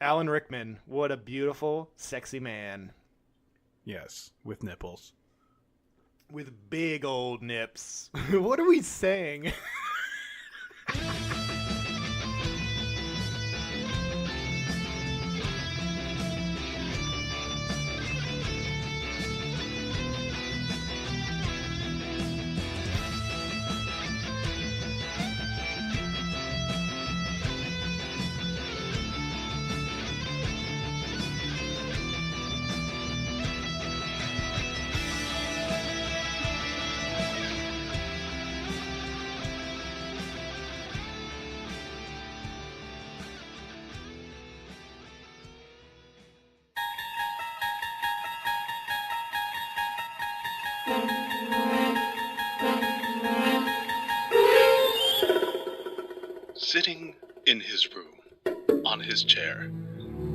Alan Rickman, what a beautiful, sexy man. Yes, with nipples. With big old nips. What are we saying? Sitting in his room, on his chair,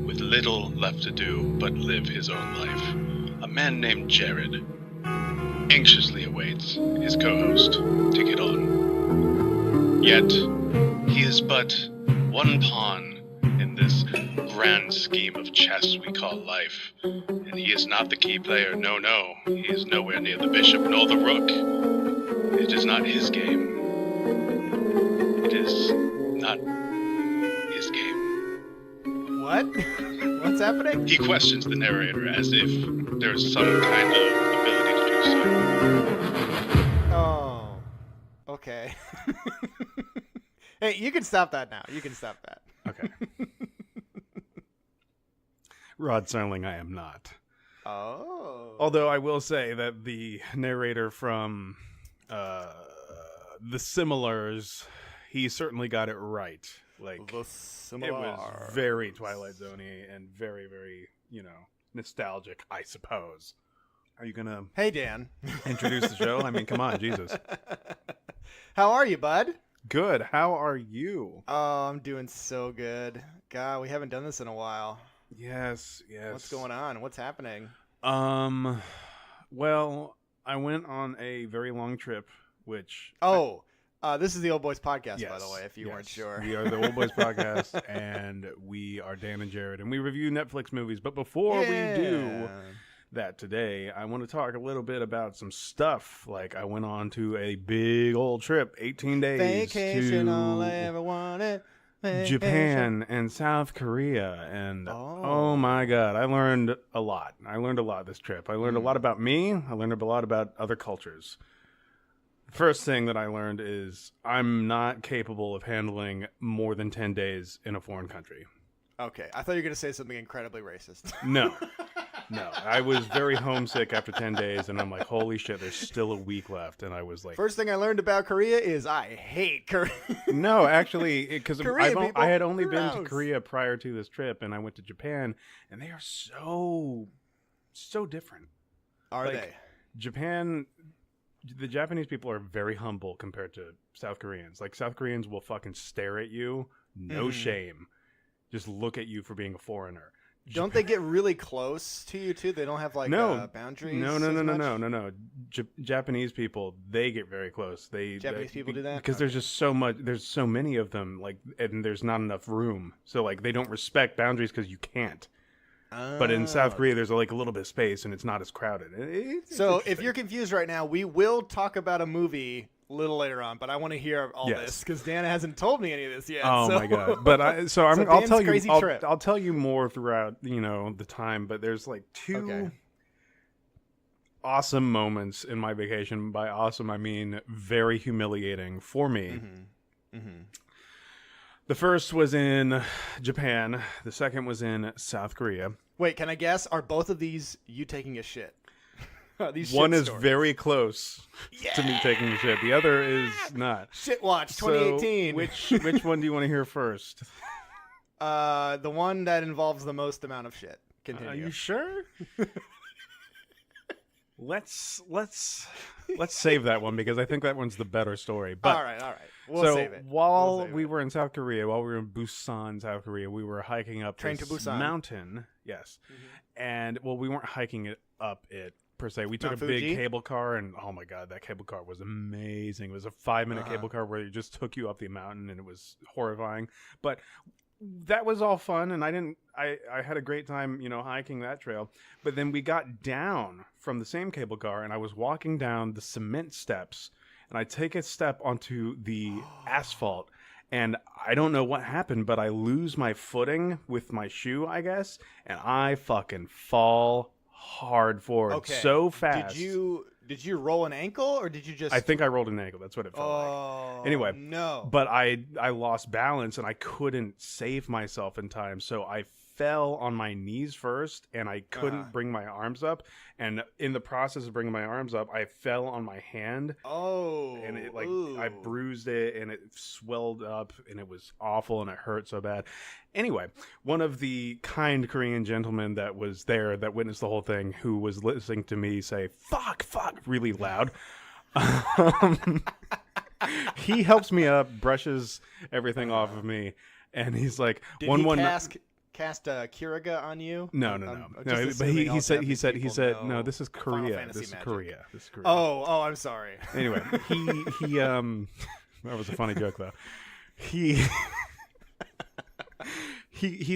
with little left to do but live his own life, a man named Jared anxiously awaits his co-host to get on. Yet, he is but one pawn in this grand scheme of chess we call life, and he is not the key player, no, he is nowhere near the bishop nor the rook. It is not his game. It is not his game. What? What's happening? He questions the narrator as if there's some kind of ability to do so. Oh. Okay. Hey, you can stop that now. You can stop that. Okay. Rod Serling, I am not. Oh. Although I will say that the narrator from The Similars, he certainly got it right. Like, The it Similars. was very Twilight Zone-y and very, very, nostalgic, I suppose. Are you going to Hey, Dan. introduce the show? I mean, come on, Jesus. How are you, bud? Good. How are you? Oh, I'm doing so good. God, we haven't done this in a while. Yes. What's going on? What's happening? Well, I went on a very long trip, which... This is the Old Boys Podcast, Yes, by the way, if you weren't sure. We are the Old Boys Podcast, and we are Dan and Jared, and we review Netflix movies. But before we do that today, I want to talk a little bit about some stuff. Like, I went on to a big old trip, 18 days Vacation, to all I ever wanted. Vacation. Japan and South Korea, and oh my God, I learned a lot. This trip. I learned a lot about me. I learned a lot about other cultures. First thing that I learned is I'm not capable of handling more than 10 days in a foreign country. Okay, I thought you were going to say something incredibly racist. No. I was very homesick after 10 days, and I'm like, holy shit, there's still a week left. And I was like... First thing I learned about Korea is I hate Korea. No, actually, because I had only been to gross. Korea prior to this trip, and I went to Japan, and they are so different. Are Like, they? Japan... The Japanese people are very humble compared to South Koreans. Like, South Koreans will fucking stare at you, no shame. Just look at you for being a foreigner. Don't they get really close to you, too? They don't have, like, boundaries? No. Japanese people, they get very close. Japanese people do that? Because there's just so much, there's so many of them, like, and there's not enough room. So, like, they don't respect boundaries because you can't. But in South Korea, there's like a little bit of space, and it's not as crowded. So if you're confused right now, we will talk about a movie a little later on, but I want to hear all this because Dan hasn't told me any of this yet. Oh my God! But I'll tell you. I'll tell you more throughout the time. But there's like two awesome moments in my vacation. By awesome, I mean very humiliating for me. The first was in Japan. The second was in South Korea. Wait, can I guess? Are both of these you taking a shit? One is very close to me taking a shit. The other is not. Shit Watch 2018. So which one do you want to hear first? The one that involves the most amount of shit. Continue. Are you sure? Let's save that one because I think that one's the better story. But all right. We'll save it. While we were in South Korea, while we were in Busan, South Korea, we were hiking up Train to this Busan. mountain. Yes. And we weren't hiking it up per se. We took Mount a big Fuji? cable car, and oh my God, that cable car was amazing. It was a 5-minute cable car where it just took you up the mountain, and it was horrifying. But that was all fun, and I had a great time, hiking that trail. But then we got down from the same cable car, and I was walking down the cement steps, and I take a step onto the asphalt, and I don't know what happened, but I lose my footing with my shoe, I guess, and I fucking fall hard forward so fast. Did you roll an ankle, or did you just... I think I rolled an ankle. That's what it felt like. Anyway, no. But I lost balance, and I couldn't save myself in time, so I fell on my knees first, and I couldn't bring my arms up. And in the process of bringing my arms up, I fell on my hand. Oh. And it I bruised it, and it swelled up, and it was awful, and it hurt so bad. Anyway, one of the kind Korean gentlemen that was there that witnessed the whole thing, who was listening to me say fuck really loud, he helps me up, brushes everything off of me, and he's like, Did he cast Kiriga on you? No. But he said, no, this is Korea. This is Korea. Oh, I'm sorry. Anyway, he that was a funny joke though. He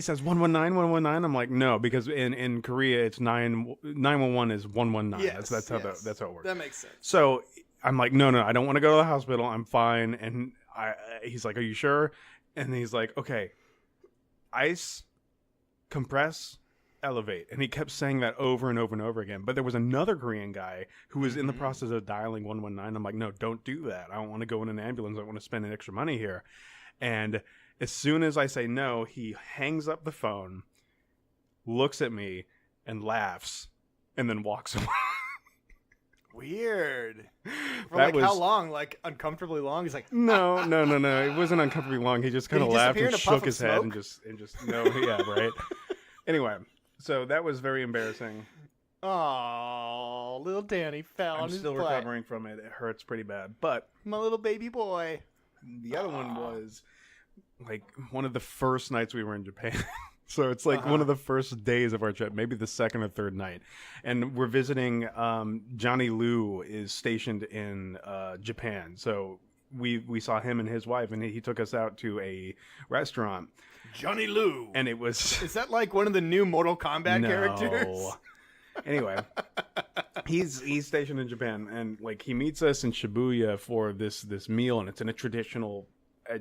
says 119. I'm like, no, because in Korea it's 911 is 119. Yes, that's how it works. That makes sense. So I'm like, no, I don't want to go to the hospital. I'm fine. And he's like, are you sure? And he's like, okay, ice, compress, elevate. And he kept saying that over and over and over again. But there was another Korean guy who was in the process of dialing 119. I'm like, no, don't do that. I don't want to go in an ambulance. I don't want to spend an extra money here. And as soon as I say no, he hangs up the phone, looks at me, and laughs, and then walks away. Weird. For how long? Like uncomfortably long? He's like, no. It wasn't uncomfortably long. He just kind of laughed and shook his head and just no, yeah, right. Anyway, so that was very embarrassing. Oh, little Danny fell on his butt. I'm still recovering from it. It hurts pretty bad. But my little baby boy. The other one was like one of the first nights we were in Japan. So it's like one of the first days of our trip, maybe the second or third night. And we're visiting, Johnny Liu is stationed in Japan. So we saw him and his wife, and he took us out to a restaurant. Johnny Liu. And it was... Is that like one of the new Mortal Kombat characters? Anyway, he's stationed in Japan, and like he meets us in Shibuya for this meal, and it's in a traditional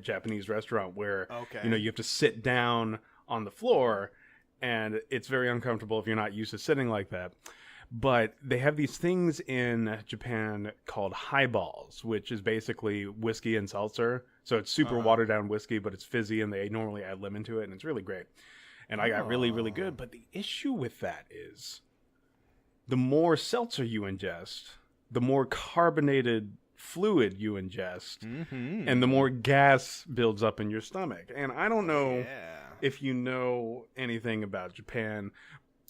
Japanese restaurant where you have to sit down on the floor, and it's very uncomfortable if you're not used to sitting like that. But they have these things in Japan called highballs, which is basically whiskey and seltzer. So it's super watered down whiskey, but it's fizzy, and they normally add lemon to it, and it's really great. And I got really, really good. But the issue with that is the more seltzer you ingest, the more carbonated fluid you ingest, and the more gas builds up in your stomach. And I don't know if you know anything about Japan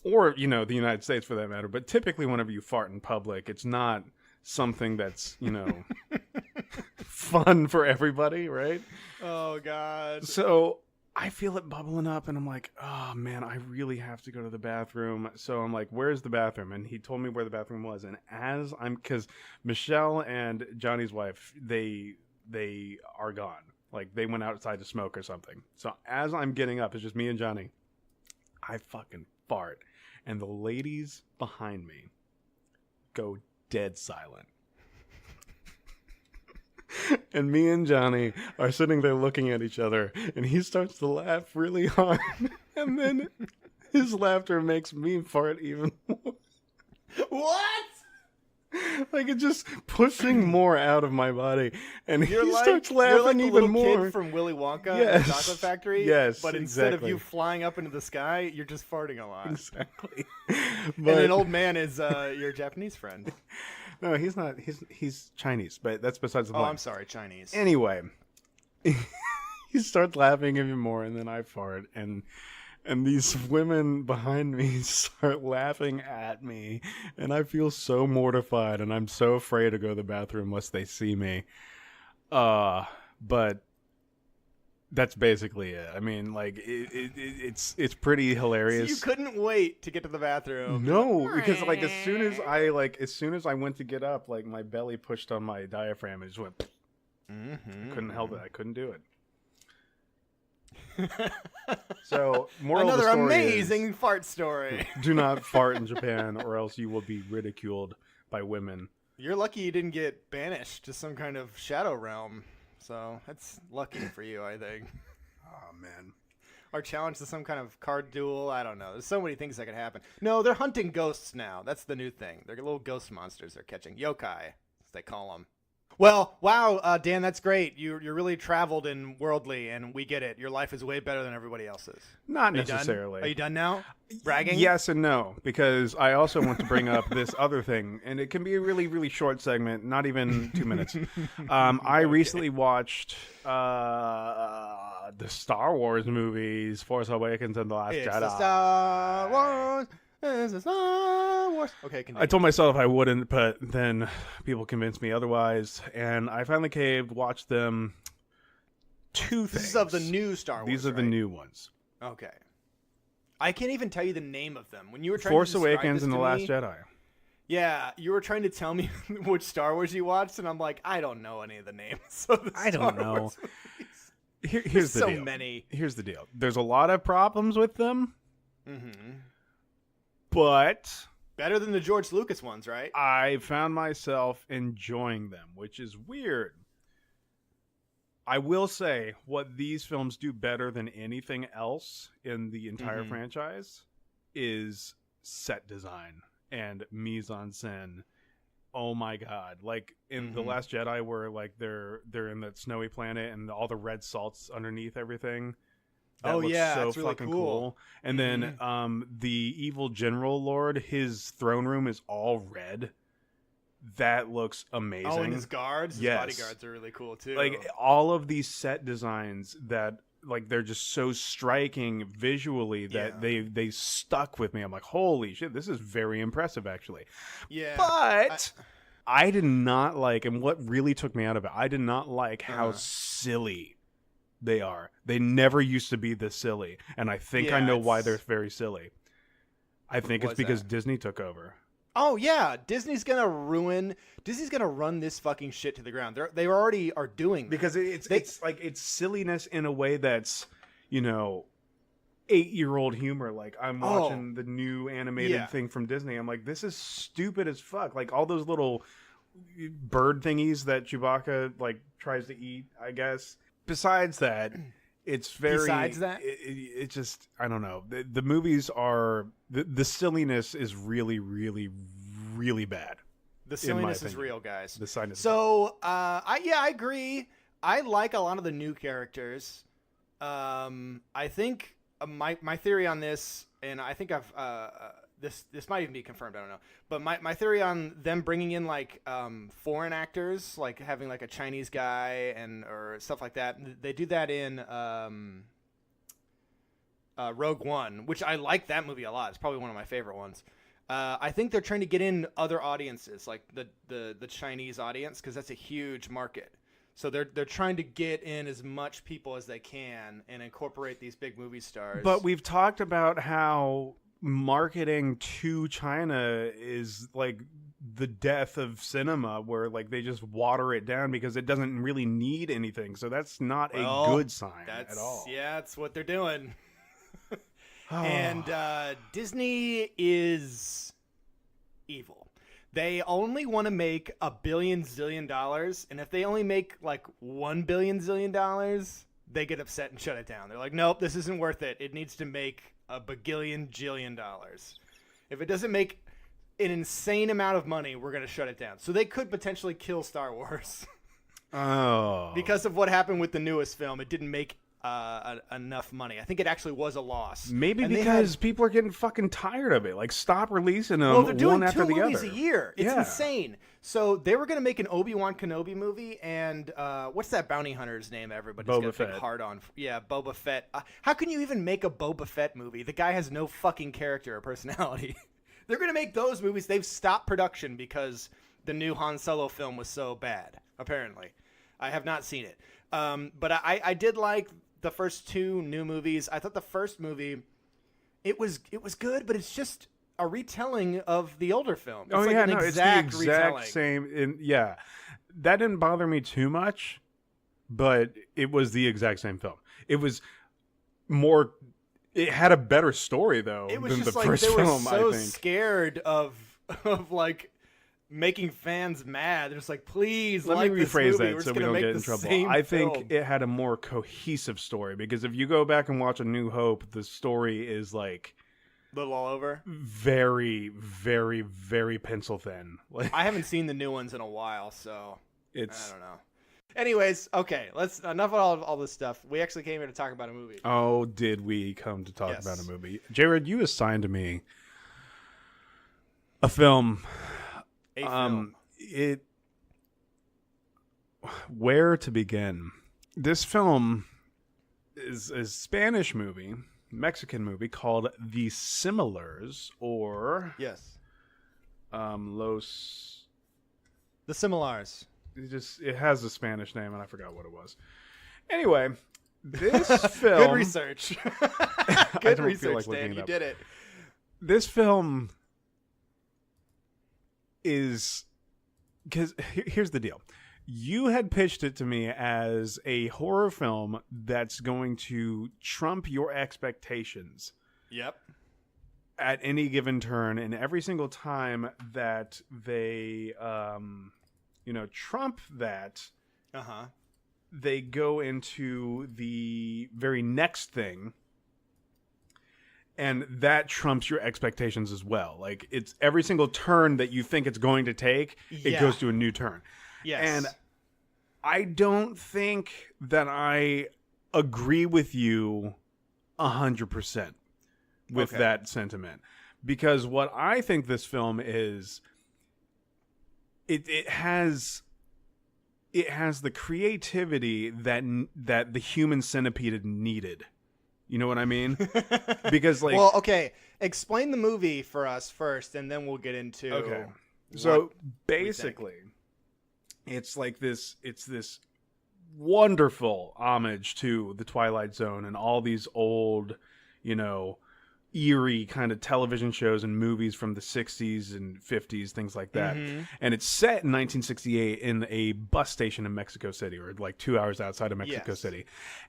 or, the United States for that matter, but typically whenever you fart in public, it's not something that's, fun for everybody, right? Oh, God. So I feel it bubbling up, and I'm like, oh, man, I really have to go to the bathroom. So I'm like, where's the bathroom? And he told me where the bathroom was. And because Michelle and Johnny's wife, they are gone. Like, they went outside to smoke or something. So as I'm getting up, it's just me and Johnny. I fucking fart. And the ladies behind me go dead silent. And me and Johnny are sitting there looking at each other, and he starts to laugh really hard. And then his laughter makes me fart even more. What? Like, it's just pushing more out of my body. And he starts laughing even more. You're like the little kid from Willy Wonka and the Chocolate Factory. Yes, but instead of you flying up into the sky, you're just farting a lot. Exactly. And an old man is your Japanese friend. No, he's not. He's Chinese, but that's besides the point. Oh, I'm sorry, Chinese. Anyway, he starts laughing even more, and then I fart, and these women behind me start laughing at me, and I feel so mortified, and I'm so afraid to go to the bathroom lest they see me. But that's basically it. I mean, like it's pretty hilarious. So you couldn't wait to get to the bathroom. No, because like as soon as I went to get up, like my belly pushed on my diaphragm and just went. I couldn't help it. I couldn't do it. So, moral of the Another story amazing fart story. is, do not fart in Japan, or else you will be ridiculed by women. You're lucky you didn't get banished to some kind of shadow realm. So that's lucky for you, I think. Oh man. Or challenged to some kind of card duel. I don't know. There's so many things that could happen. No, they're hunting ghosts now. That's the new thing. They're little ghost monsters they're catching. Yokai, as they call them. Well, wow, Dan, that's great. You're really traveled and worldly, and we get it. Your life is way better than everybody else's. Not Are you done? necessarily. Are you done now? Bragging? Yes and no, because I also want to bring up this other thing, and it can be a really, really short segment, not even 2 minutes. I recently watched the Star Wars movies, Force Awakens and The Last It's Jedi. the Star Wars. It's the Star Wars. Okay, continue. I told myself I wouldn't, but then people convinced me otherwise, and I finally caved, watched them. Two things. This is of the new Star Wars. These are the right? new ones. Okay. I can't even tell you the name of them. When you were trying Force to describe Awakens this and to The Last me, Jedi. Yeah, you were trying to tell me which Star Wars you watched, and I'm like, I don't know any of the names of the I Star don't know. Wars movies. Here's the so deal. many. Here's the deal. There's a lot of problems with them, Mm-hmm. but Better than the George Lucas ones, right? I found myself enjoying them, which is weird. I will say what these films do better than anything else in the entire franchise is set design and mise en scène. Oh my god. Like in The Last Jedi where like they're in that snowy planet and all the red salts underneath everything. That looks so it's really fucking cool. And then the evil general lord, his throne room is all red. That looks amazing. Oh, and his guards? Yes. His bodyguards are really cool, too. Like all of these set designs that like they're just so striking visually that they stuck with me. I'm like, holy shit, this is very impressive actually. Yeah. But I did not like, and what really took me out of it, I did not like how silly they are. They never used to be this silly, and I think I know why they're very silly. I think it's because Disney took over. Oh yeah, Disney's gonna run this fucking shit to the ground. They already are doing that. Because it's like it's silliness in a way that's, 8-year-old humor. Like I'm watching the new animated thing from Disney. I'm like, this is stupid as fuck. Like all those little bird thingies that Chewbacca like tries to eat, I guess. Besides that, it's very. Besides that, it just I don't know. The movies are the silliness is really, really, really bad. The silliness is real, guys. The silliness. So, I agree. I like a lot of the new characters. I think my theory on this, and I think I've this might even be confirmed. I don't know. But my theory on them bringing in like foreign actors, like having like a Chinese guy or stuff like that. They do that in Rogue One, which I like that movie a lot. It's probably one of my favorite ones. I think they're trying to get in other audiences, like the Chinese audience, because that's a huge market. So they're trying to get in as much people as they can and incorporate these big movie stars. But we've talked about how marketing to China is like the death of cinema, where like they just water it down because it doesn't really need anything. So that's not a good sign at all. Yeah, that's what they're doing. And Disney is evil. They only want to make $1 billion zillion, and if they only make like $1 billion zillion, they get upset and shut it down. They're like, nope, this isn't worth it. It needs to make $1 bagillion jillion dollars. If it doesn't make an insane amount of money, we're going to shut it down. So they could potentially kill Star Wars. Because of what happened with the newest film. It didn't make enough money. I think it actually was a loss. Maybe because people are getting fucking tired of it. Like, stop releasing them they're doing one after the other. 2 movies a year. It's insane. So they were going to make an Obi-Wan Kenobi movie, and what's that bounty hunter's name everybody's got a big heart on? Yeah, Boba Fett. How can you even make a Boba Fett movie? The guy has no fucking character or personality. They're going to make those movies. They've stopped production because the new Han Solo film was so bad, apparently. I have not seen it. But I did like the first two new movies. I thought the first movie, it was good, but it's just a retelling of the older film. It's it's the exact same. That didn't bother me too much, but it was the exact same film. It was more. It had a better story though It was than just the like first they were film. so I think. scared of like making fans mad. They're just like, please, Let like me this rephrase movie. that We're so just we gonna don't make get in the trouble. same I think film. it had a more cohesive story because if you go back and watch A New Hope, the story is like little all over. very, very, very pencil thin. Like I haven't seen the new ones in a while, so it's. I don't know. Anyways, okay, let's enough of all this stuff. We actually came here to talk about a movie. Oh, did we come to talk Yes. about a movie? Jared, you assigned to me a film. A film. Where to begin? This film is a Spanish movie, Mexican movie called The Similars, or Yes. Los. The Similars. It has a Spanish name, and I forgot what it was. Anyway, this film. Good research. I Good don't research, feel like Dan. looking it You up. did it. This film is because here's the deal. You had pitched it to me as a horror film that's going to trump your expectations Yep. at any given turn, and every single time that they trump that, they go into the very next thing, and that trumps your expectations as well. Like, it's every single turn that you think it's going to take, it Yeah. goes to a new turn. Yes. And I don't think that I agree with you 100% with Okay. that sentiment. Because what I think this film is, it has the creativity that the Human Centipede needed. You know what I mean? Because like, well, okay. Explain the movie for us first, and then we'll get into. okay. So what basically, it's like this. It's this wonderful homage to the Twilight Zone and all these old, eerie kind of television shows and movies from the 60s and 50s, things like that. Mm-hmm. And it's set in 1968 in a bus station in Mexico City, or like 2 hours outside of Mexico Yes. City.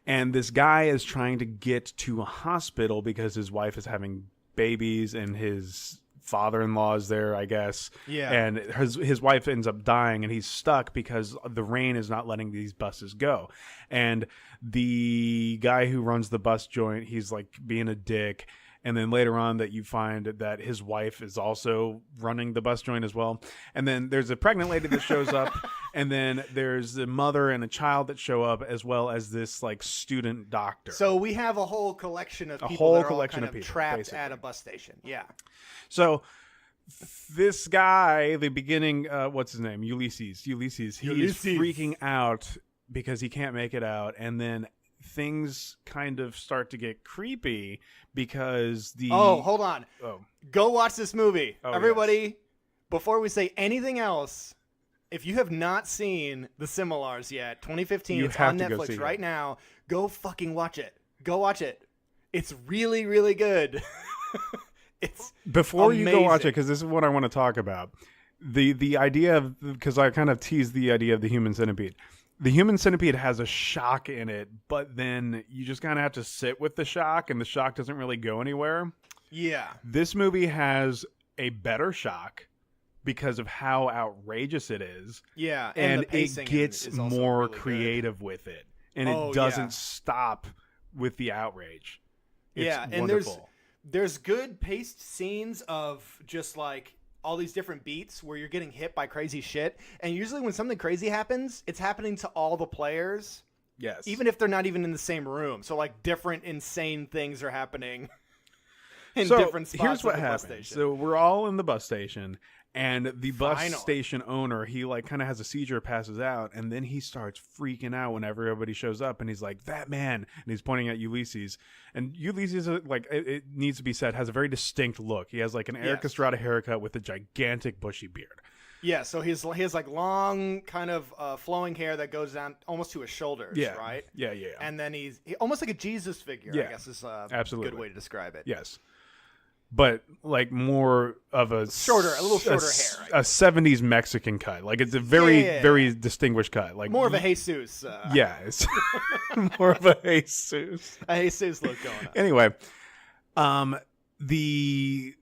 And this guy is trying to get to a hospital because his wife is having babies and his father-in-law is there, I guess. Yeah. And his wife ends up dying, and he's stuck because the rain is not letting these buses go. And the guy who runs the bus joint, he's like being a dick. And then later on that you find that his wife is also running the bus joint as well. And then there's a pregnant lady that shows up. And then there's the mother and a child that show up, as well as this like student doctor. So we have a whole collection of people whole that are collection all of kind of people, trapped basically. at a bus station. Yeah. So this guy, the beginning, what's his name? Ulysses. He's freaking out because he can't make it out. And then things kind of start to get creepy because Oh, hold on. Oh. Go watch this movie. Oh, Everybody, before we say anything else, if you have not seen The Similars yet, 2015, You it's have on to go Netflix see right it. now. Go fucking watch it. Go watch it. It's really, really good. It's Before you go watch amazing. it, because this is what I want to talk about. The idea of, because I kind of teased the idea of the Human Centipede. The Human Centipede has a shock in it, but then you just kind of have to sit with the shock, and the shock doesn't really go anywhere. Yeah. This movie has a better shock because of how outrageous it is, Yeah. and the pacing it gets is also more really good. creative with it, and Oh, it doesn't yeah. stop with the outrage. It's Yeah, and wonderful. there's good paced scenes of just like all these different beats where you're getting hit by crazy shit. And usually when something crazy happens, it's happening to all the players, Yes. even if they're not even in the same room. So like different insane things are happening in so different spots here's what of the bus happens. station. So we're all in the bus station, and the bus Finally. station owner, he like kind of has a seizure, passes out, and then he starts freaking out whenever everybody shows up, and he's like, "That man," and he's pointing at Ulysses, and Ulysses, like it needs to be said, has a very distinct look. He has like an Eric Yes. Estrada haircut with a gigantic bushy beard. Yeah, so he has like long kind of flowing hair that goes down almost to his shoulders, Yeah. right? Yeah. And then he's almost like a Jesus figure, Yeah, I guess is a absolutely. good way to describe it. Yes. but like more of a a little shorter hair. A 70s Mexican cut. Like it's a very distinguished cut. Like more of a Jesus. Yeah, it's more of a Jesus. A Jesus look going on. Anyway, the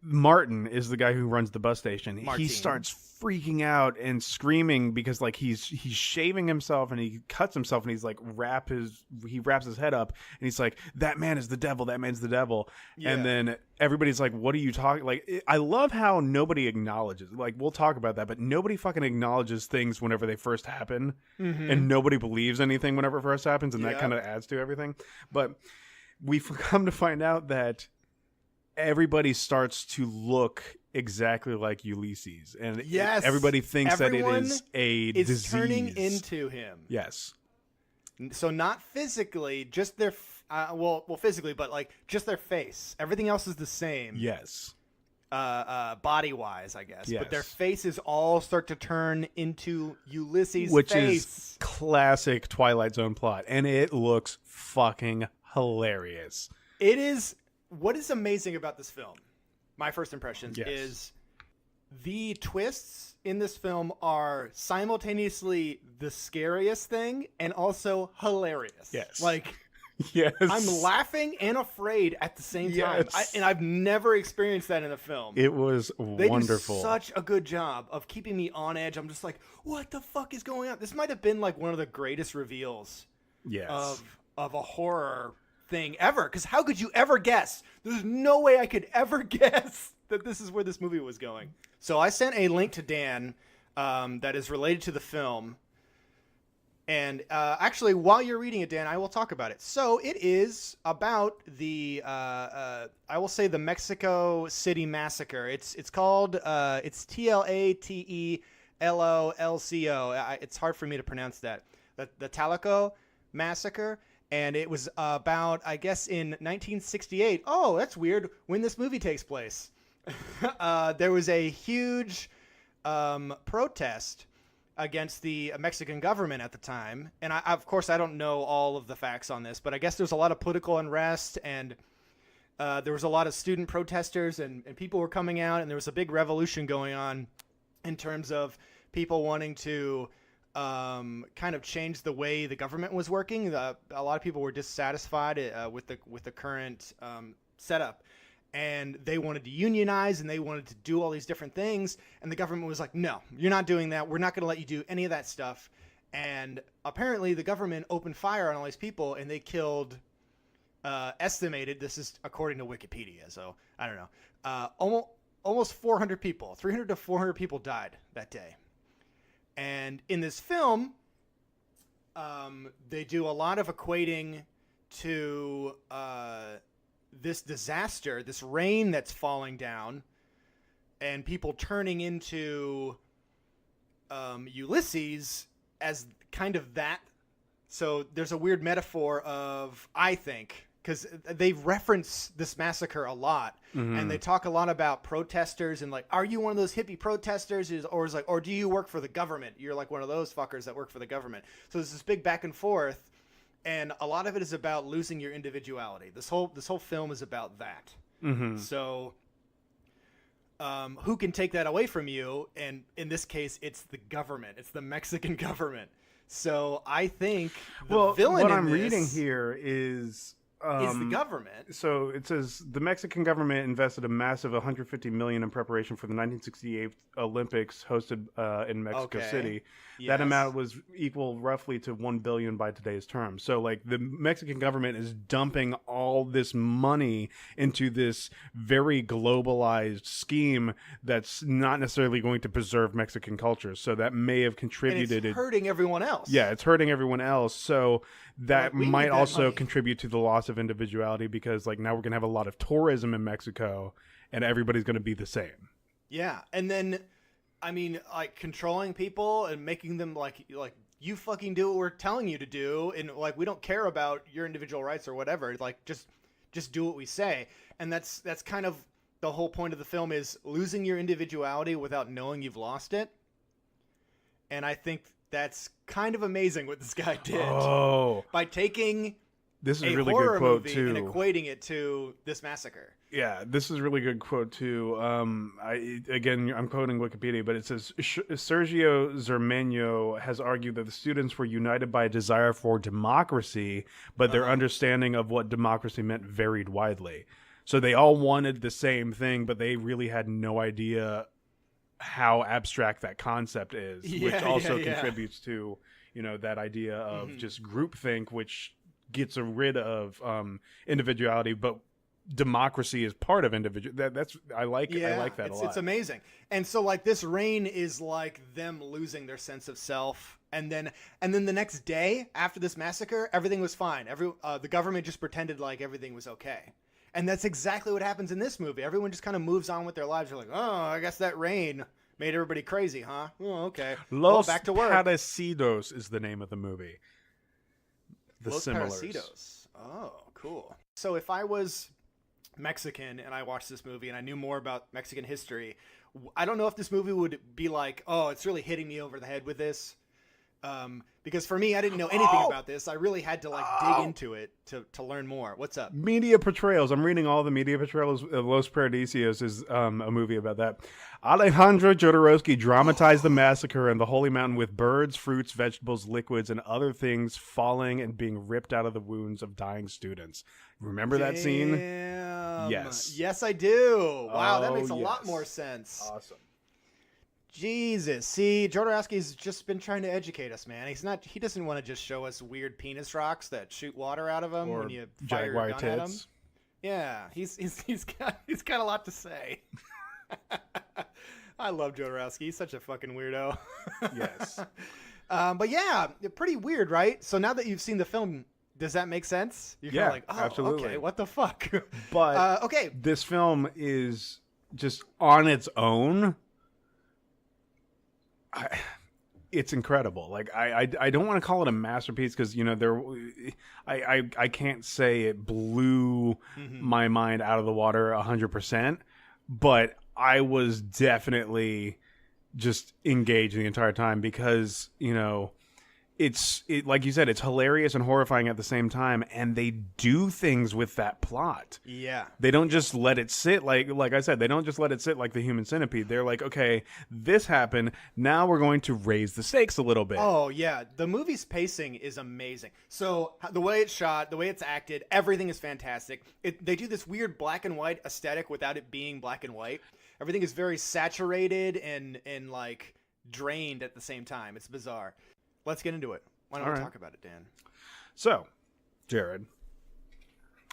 Martin is the guy who runs the bus station. Martin. He starts freaking out and screaming because like he's shaving himself and he cuts himself and he's like he wraps his head up and he's like, that man is the devil, that man's the devil. Yeah. And then everybody's like, what are you talking, like I love how nobody acknowledges, like we'll talk about that, but nobody fucking acknowledges things whenever they first happen. And nobody believes anything whenever it first happens, and that kind of adds to everything. But we've come to find out that everybody starts to look exactly like Ulysses, and everybody thinks that it is a disease. Turning into him. Yes. So not physically, just their physically, but like just their face. Everything else is the same. Yes. Body wise, I guess. Yes. But their faces all start to turn into Ulysses' which face. Is classic Twilight Zone plot, and it looks fucking hilarious. It is. What is amazing about this film, my first impressions, is the twists in this film are simultaneously the scariest thing and also hilarious. Yes. Like, yes. I'm laughing and afraid at the same time. And I've never experienced that in a film. It was wonderful. They do such a good job of keeping me on edge. I'm just like, what the fuck is going on? This might have been like one of the greatest reveals of a horror thing ever, because how could you ever guess? There's no way I could ever guess that this is where this movie was going. So I sent a link to Dan that is related to the film, and actually while you're reading it, Dan, I will talk about it. So it is about the I will say the Mexico City massacre. It's called it's Tlatolco. It's hard for me to pronounce that. The Tlatelolco massacre. And it was about, I guess, in 1968. Oh, that's weird. When this movie takes place, there was a huge protest against the Mexican government at the time. And of course, I don't know all of the facts on this, but I guess there's a lot of political unrest, and there was a lot of student protesters, and people were coming out, and there was a big revolution going on in terms of people wanting to kind of changed the way the government was working. A lot of people were dissatisfied with the current setup, and they wanted to unionize, and they wanted to do all these different things. And the government was like, "No, you're not doing that. We're not going to let you do any of that stuff." And apparently, the government opened fire on all these people, and they killed. Estimated, this is according to Wikipedia, so I don't know. Almost 400 people, 300 to 400 people died that day. And in this film, they do a lot of equating to this disaster, this rain that's falling down, and people turning into Ulysses as kind of that. So there's a weird metaphor of, I think, because they reference this massacre a lot, and they talk a lot about protesters and like, are you one of those hippie protesters, or do you work for the government? You're like one of those fuckers that work for the government. So there's this big back and forth, and a lot of it is about losing your individuality. This whole film is about that. So who can take that away from you? And in this case, it's the government. It's the Mexican government. So I think the villain what in I'm this reading here is the government. So it says the Mexican government invested a massive $150 million in preparation for the 1968 Olympics hosted in Mexico City. Yes. That amount was equal roughly to $1 billion by today's terms. So like the Mexican government is dumping all this money into this very globalized scheme that's not necessarily going to preserve Mexican culture. So that may have contributed. And it's hurting everyone else. Yeah, it's hurting everyone else. So that might also money. contribute to the loss of individuality, because like now we're going to have a lot of tourism in Mexico and everybody's going to be the same. Yeah. And then, I mean, like controlling people and making them like you fucking do what we're telling you to do. And like, we don't care about your individual rights or whatever. Like just do what we say. And that's kind of the whole point of the film, is losing your individuality without knowing you've lost it. And I think that's kind of amazing what this guy did. Oh. By taking This is a a really horror good quote movie too. and equating it to this massacre. Yeah, this is a really good quote too. I'm quoting Wikipedia, but it says Sergio Zermeño has argued that the students were united by a desire for democracy, but their understanding of what democracy meant varied widely. So they all wanted the same thing, but they really had no idea how abstract that concept is, which also contributes to, that idea of just groupthink, which gets rid of individuality, but democracy is part of individual. I like that a lot. It's amazing. And so like this reign is like them losing their sense of self, and then the next day after this massacre, everything was fine. The government just pretended like everything was okay. And that's exactly what happens in this movie. Everyone just kind of moves on with their lives. They're like, oh, I guess that rain made everybody crazy, huh? Oh, okay. Los back to work. Parecidos is the name of the movie. Los Similars. Parecidos. Oh, cool. So if I was Mexican and I watched this movie and I knew more about Mexican history, I don't know if this movie would be like, oh, it's really hitting me over the head with this. Because for me, I didn't know anything about this. I really had to dig into it to learn more. What's up? Media portrayals. I'm reading all the media portrayals. Los Paradisios is a movie about that. Alejandro Jodorowsky dramatized the massacre in the Holy Mountain with birds, fruits, vegetables, liquids, and other things falling and being ripped out of the wounds of dying students. Remember that scene? Yes. Yes, I do. Wow, that makes a lot more sense. Awesome. Jesus. See, Jodorowsky's just been trying to educate us, man. He doesn't want to just show us weird penis rocks that shoot water out of them or when you fire jaguar your gun at him. tits. Yeah, he's got a lot to say. I love Jodorowsky. He's such a fucking weirdo. Yes. But yeah, pretty weird, right? So now that you've seen the film, does that make sense? You're kinda like, oh, absolutely. Okay, what the fuck? But okay, this film is just on its own. It's incredible. Like I don't want to call it a masterpiece because I can't say it blew my mind out of the water 100%, but I was definitely just engaged the entire time because it's like you said, it's hilarious and horrifying at the same time, and they do things with that plot. Yeah. They don't just let it sit like I said, they don't just let it sit like the Human Centipede. They're like, okay, this happened, now we're going to raise the stakes a little bit. Oh, yeah. The movie's pacing is amazing. So the way it's shot, the way it's acted, everything is fantastic. They do this weird black and white aesthetic without it being black and white. Everything is very saturated and like drained at the same time. It's bizarre. Let's get into it. Why don't we talk about it, Dan? So, Jared,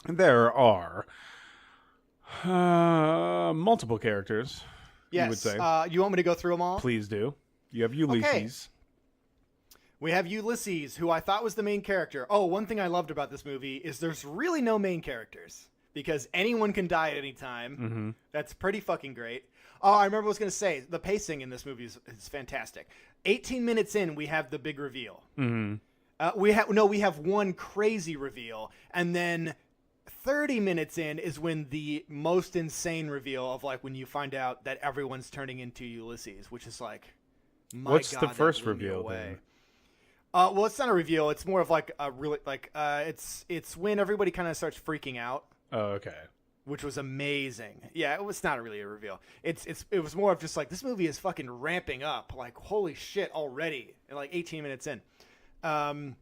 there are multiple characters, yes. you would say. You want me to go through them all? Please do. You have Ulysses. Okay. We have Ulysses, who I thought was the main character. Oh, one thing I loved about this movie is there's really no main characters because anyone can die at any time. Mm-hmm. That's pretty fucking great. Oh, I remember what I was going to say. The pacing in this movie is fantastic. 18 minutes in, we have the big reveal. Mm-hmm. We have one crazy reveal, and then 30 minutes in is when the most insane reveal of like when you find out that everyone's turning into Ulysses, which is like, what's God, the first that blew me reveal away. then? Well, it's not a reveal. It's more of like a really it's when everybody kind of starts freaking out. Oh, okay. Which was amazing. Yeah, it was not really a reveal. It was more of just like this movie is fucking ramping up. Like holy shit already. Like 18 minutes in. A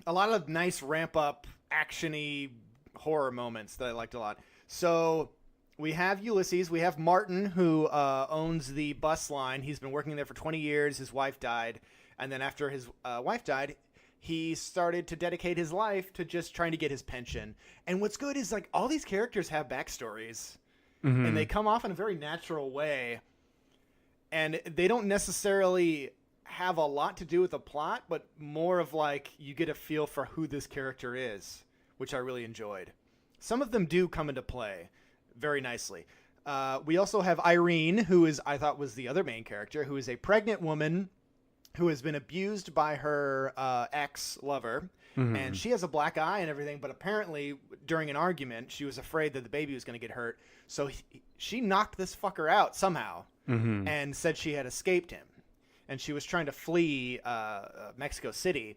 lot of nice ramp up actiony horror moments that I liked a lot. So we have Ulysses. We have Martin, who owns the bus line. He's been working there for 20 years. His wife died, and then after his wife died, he started to dedicate his life to just trying to get his pension. And what's good is like all these characters have backstories, and they come off in a very natural way, and they don't necessarily have a lot to do with the plot, but more of like you get a feel for who this character is, which I really enjoyed. Some of them do come into play very nicely. We also have Irene, who I thought was the other main character, who is a pregnant woman who has been abused by her ex-lover, and she has a black eye and everything, but apparently during an argument, she was afraid that the baby was going to get hurt, so she knocked this fucker out somehow and said she had escaped him, and she was trying to flee Mexico City,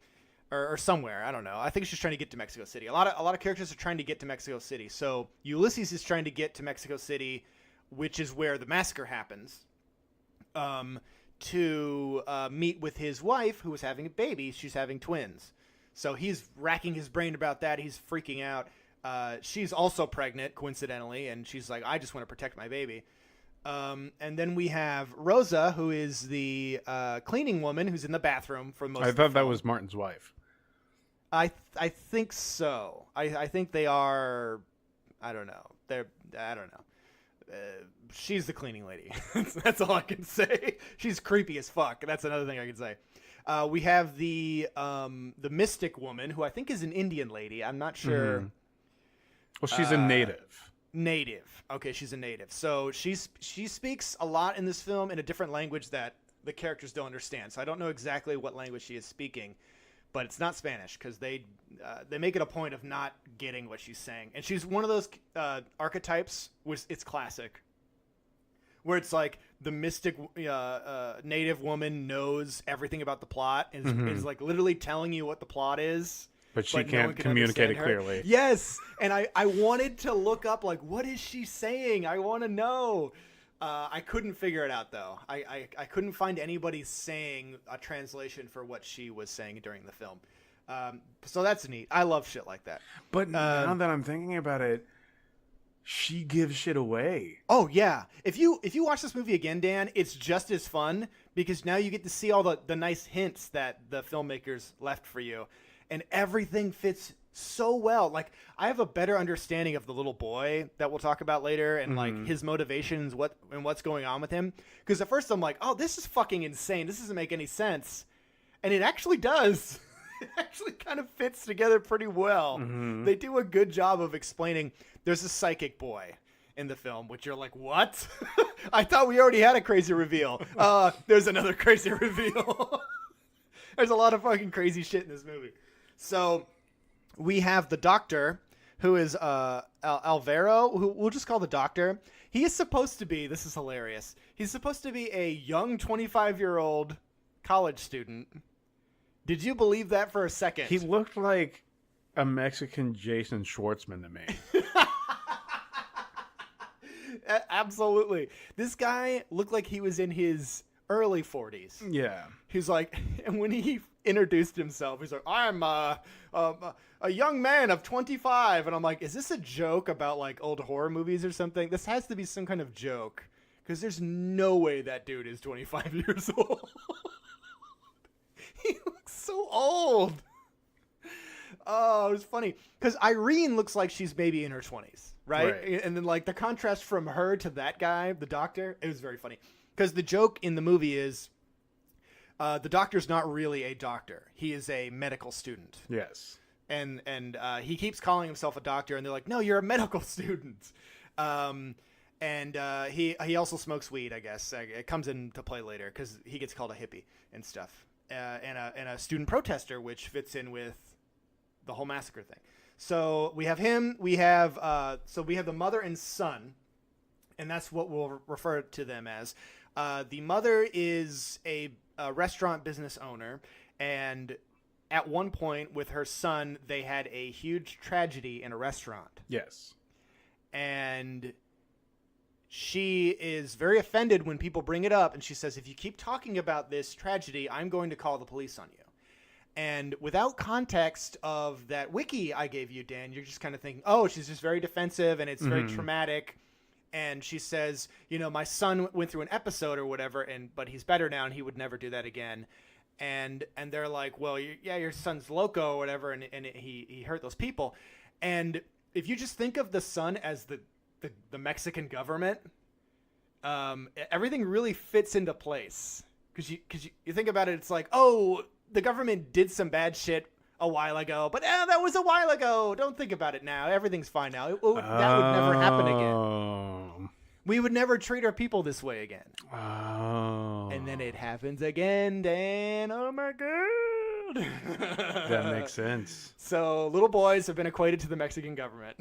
or somewhere. I don't know. I think she's trying to get to Mexico City. A lot of characters are trying to get to Mexico City. So Ulysses is trying to get to Mexico City, which is where the massacre happens, to meet with his wife, who was having a baby. She's having twins. So he's racking his brain about that. He's freaking out. She's also pregnant, coincidentally, and she's like, I just want to protect my baby. And then we have Rosa, who is the cleaning woman who's in the bathroom for most of the film. I thought that was Martin's wife. I think so. I think they are. I don't know. I don't know. She's the cleaning lady. That's all I can say. She's creepy as fuck. That's another thing I can say. We have the mystic woman, who I think is an Indian lady. I'm not sure. Mm-hmm. Well, she's a native. Native. Okay, she's a native. So she speaks a lot in this film in a different language that the characters don't understand. So I don't know exactly what language she is speaking, but it's not Spanish because they make it a point of not getting what she's saying. And she's one of those archetypes, which it's classic, where it's like the mystic native woman knows everything about the plot and is like literally telling you what the plot is. But she can't communicate it clearly. Yes. And I wanted to look up, like, what is she saying? I want to know. I couldn't figure it out, though. I couldn't find anybody saying a translation for what she was saying during the film. So that's neat. I love shit like that. But now that I'm thinking about it, she gives shit away. Oh, yeah. If you watch this movie again, Dan, it's just as fun because now you get to see all the nice hints that the filmmakers left for you. And everything fits so well. Like, I have a better understanding of the little boy that we'll talk about later and like his motivations, what's going on with him. Because at first I'm like, oh, this is fucking insane. This doesn't make any sense. And it actually does. It actually kind of fits together pretty well. Mm-hmm. They do a good job of explaining there's a psychic boy in the film, which you're like, what? I thought we already had a crazy reveal. There's another crazy reveal. There's a lot of fucking crazy shit in this movie. So we have the doctor, who is Alvaro, who we'll just call the doctor. He is supposed to be, this is hilarious, he's supposed to be a young 25-year-old college student. Did you believe that for a second? He looked like a Mexican Jason Schwartzman to me. Absolutely. This guy looked like he was in his early 40s. Yeah. He's like, and when he introduced himself, he's like, I'm a young man of 25. And I'm like, is this a joke about like old horror movies or something? This has to be some kind of joke because there's no way that dude is 25 years old. He looks so old. Oh, it was funny because Irene looks like she's maybe in her 20s, right? And then like the contrast from her to that guy, the doctor, it was very funny. Because the joke in the movie is the doctor's not really a doctor. He is a medical student. Yes. And he keeps calling himself a doctor, and they're like, no, you're a medical student. He also smokes weed, I guess. It comes into play later because he gets called a hippie and stuff. And a student protester, which fits in with the whole massacre thing. So we have him. We have the mother and son, and that's what we'll refer to them as. The mother is a restaurant business owner, and at one point with her son, they had a huge tragedy in a restaurant. Yes. And she is very offended when people bring it up, and she says, if you keep talking about this tragedy, I'm going to call the police on you. And without context of that wiki I gave you, Dan, you're just kind of thinking, oh, she's just very defensive, and it's very traumatic. And she says, you know, my son went through an episode or whatever, but he's better now, and he would never do that again. And they're like, well, yeah, your son's loco or whatever, and he hurt those people. And if you just think of the son as the Mexican government, everything really fits into place. Because you think about it, it's like, oh, the government did some bad shit a while ago, but that was a while ago. Don't think about it now. Everything's fine now. That would never happen again. We would never treat our people this way again. Oh. And then it happens again, Dan. Oh my God. That makes sense. So little boys have been equated to the Mexican government.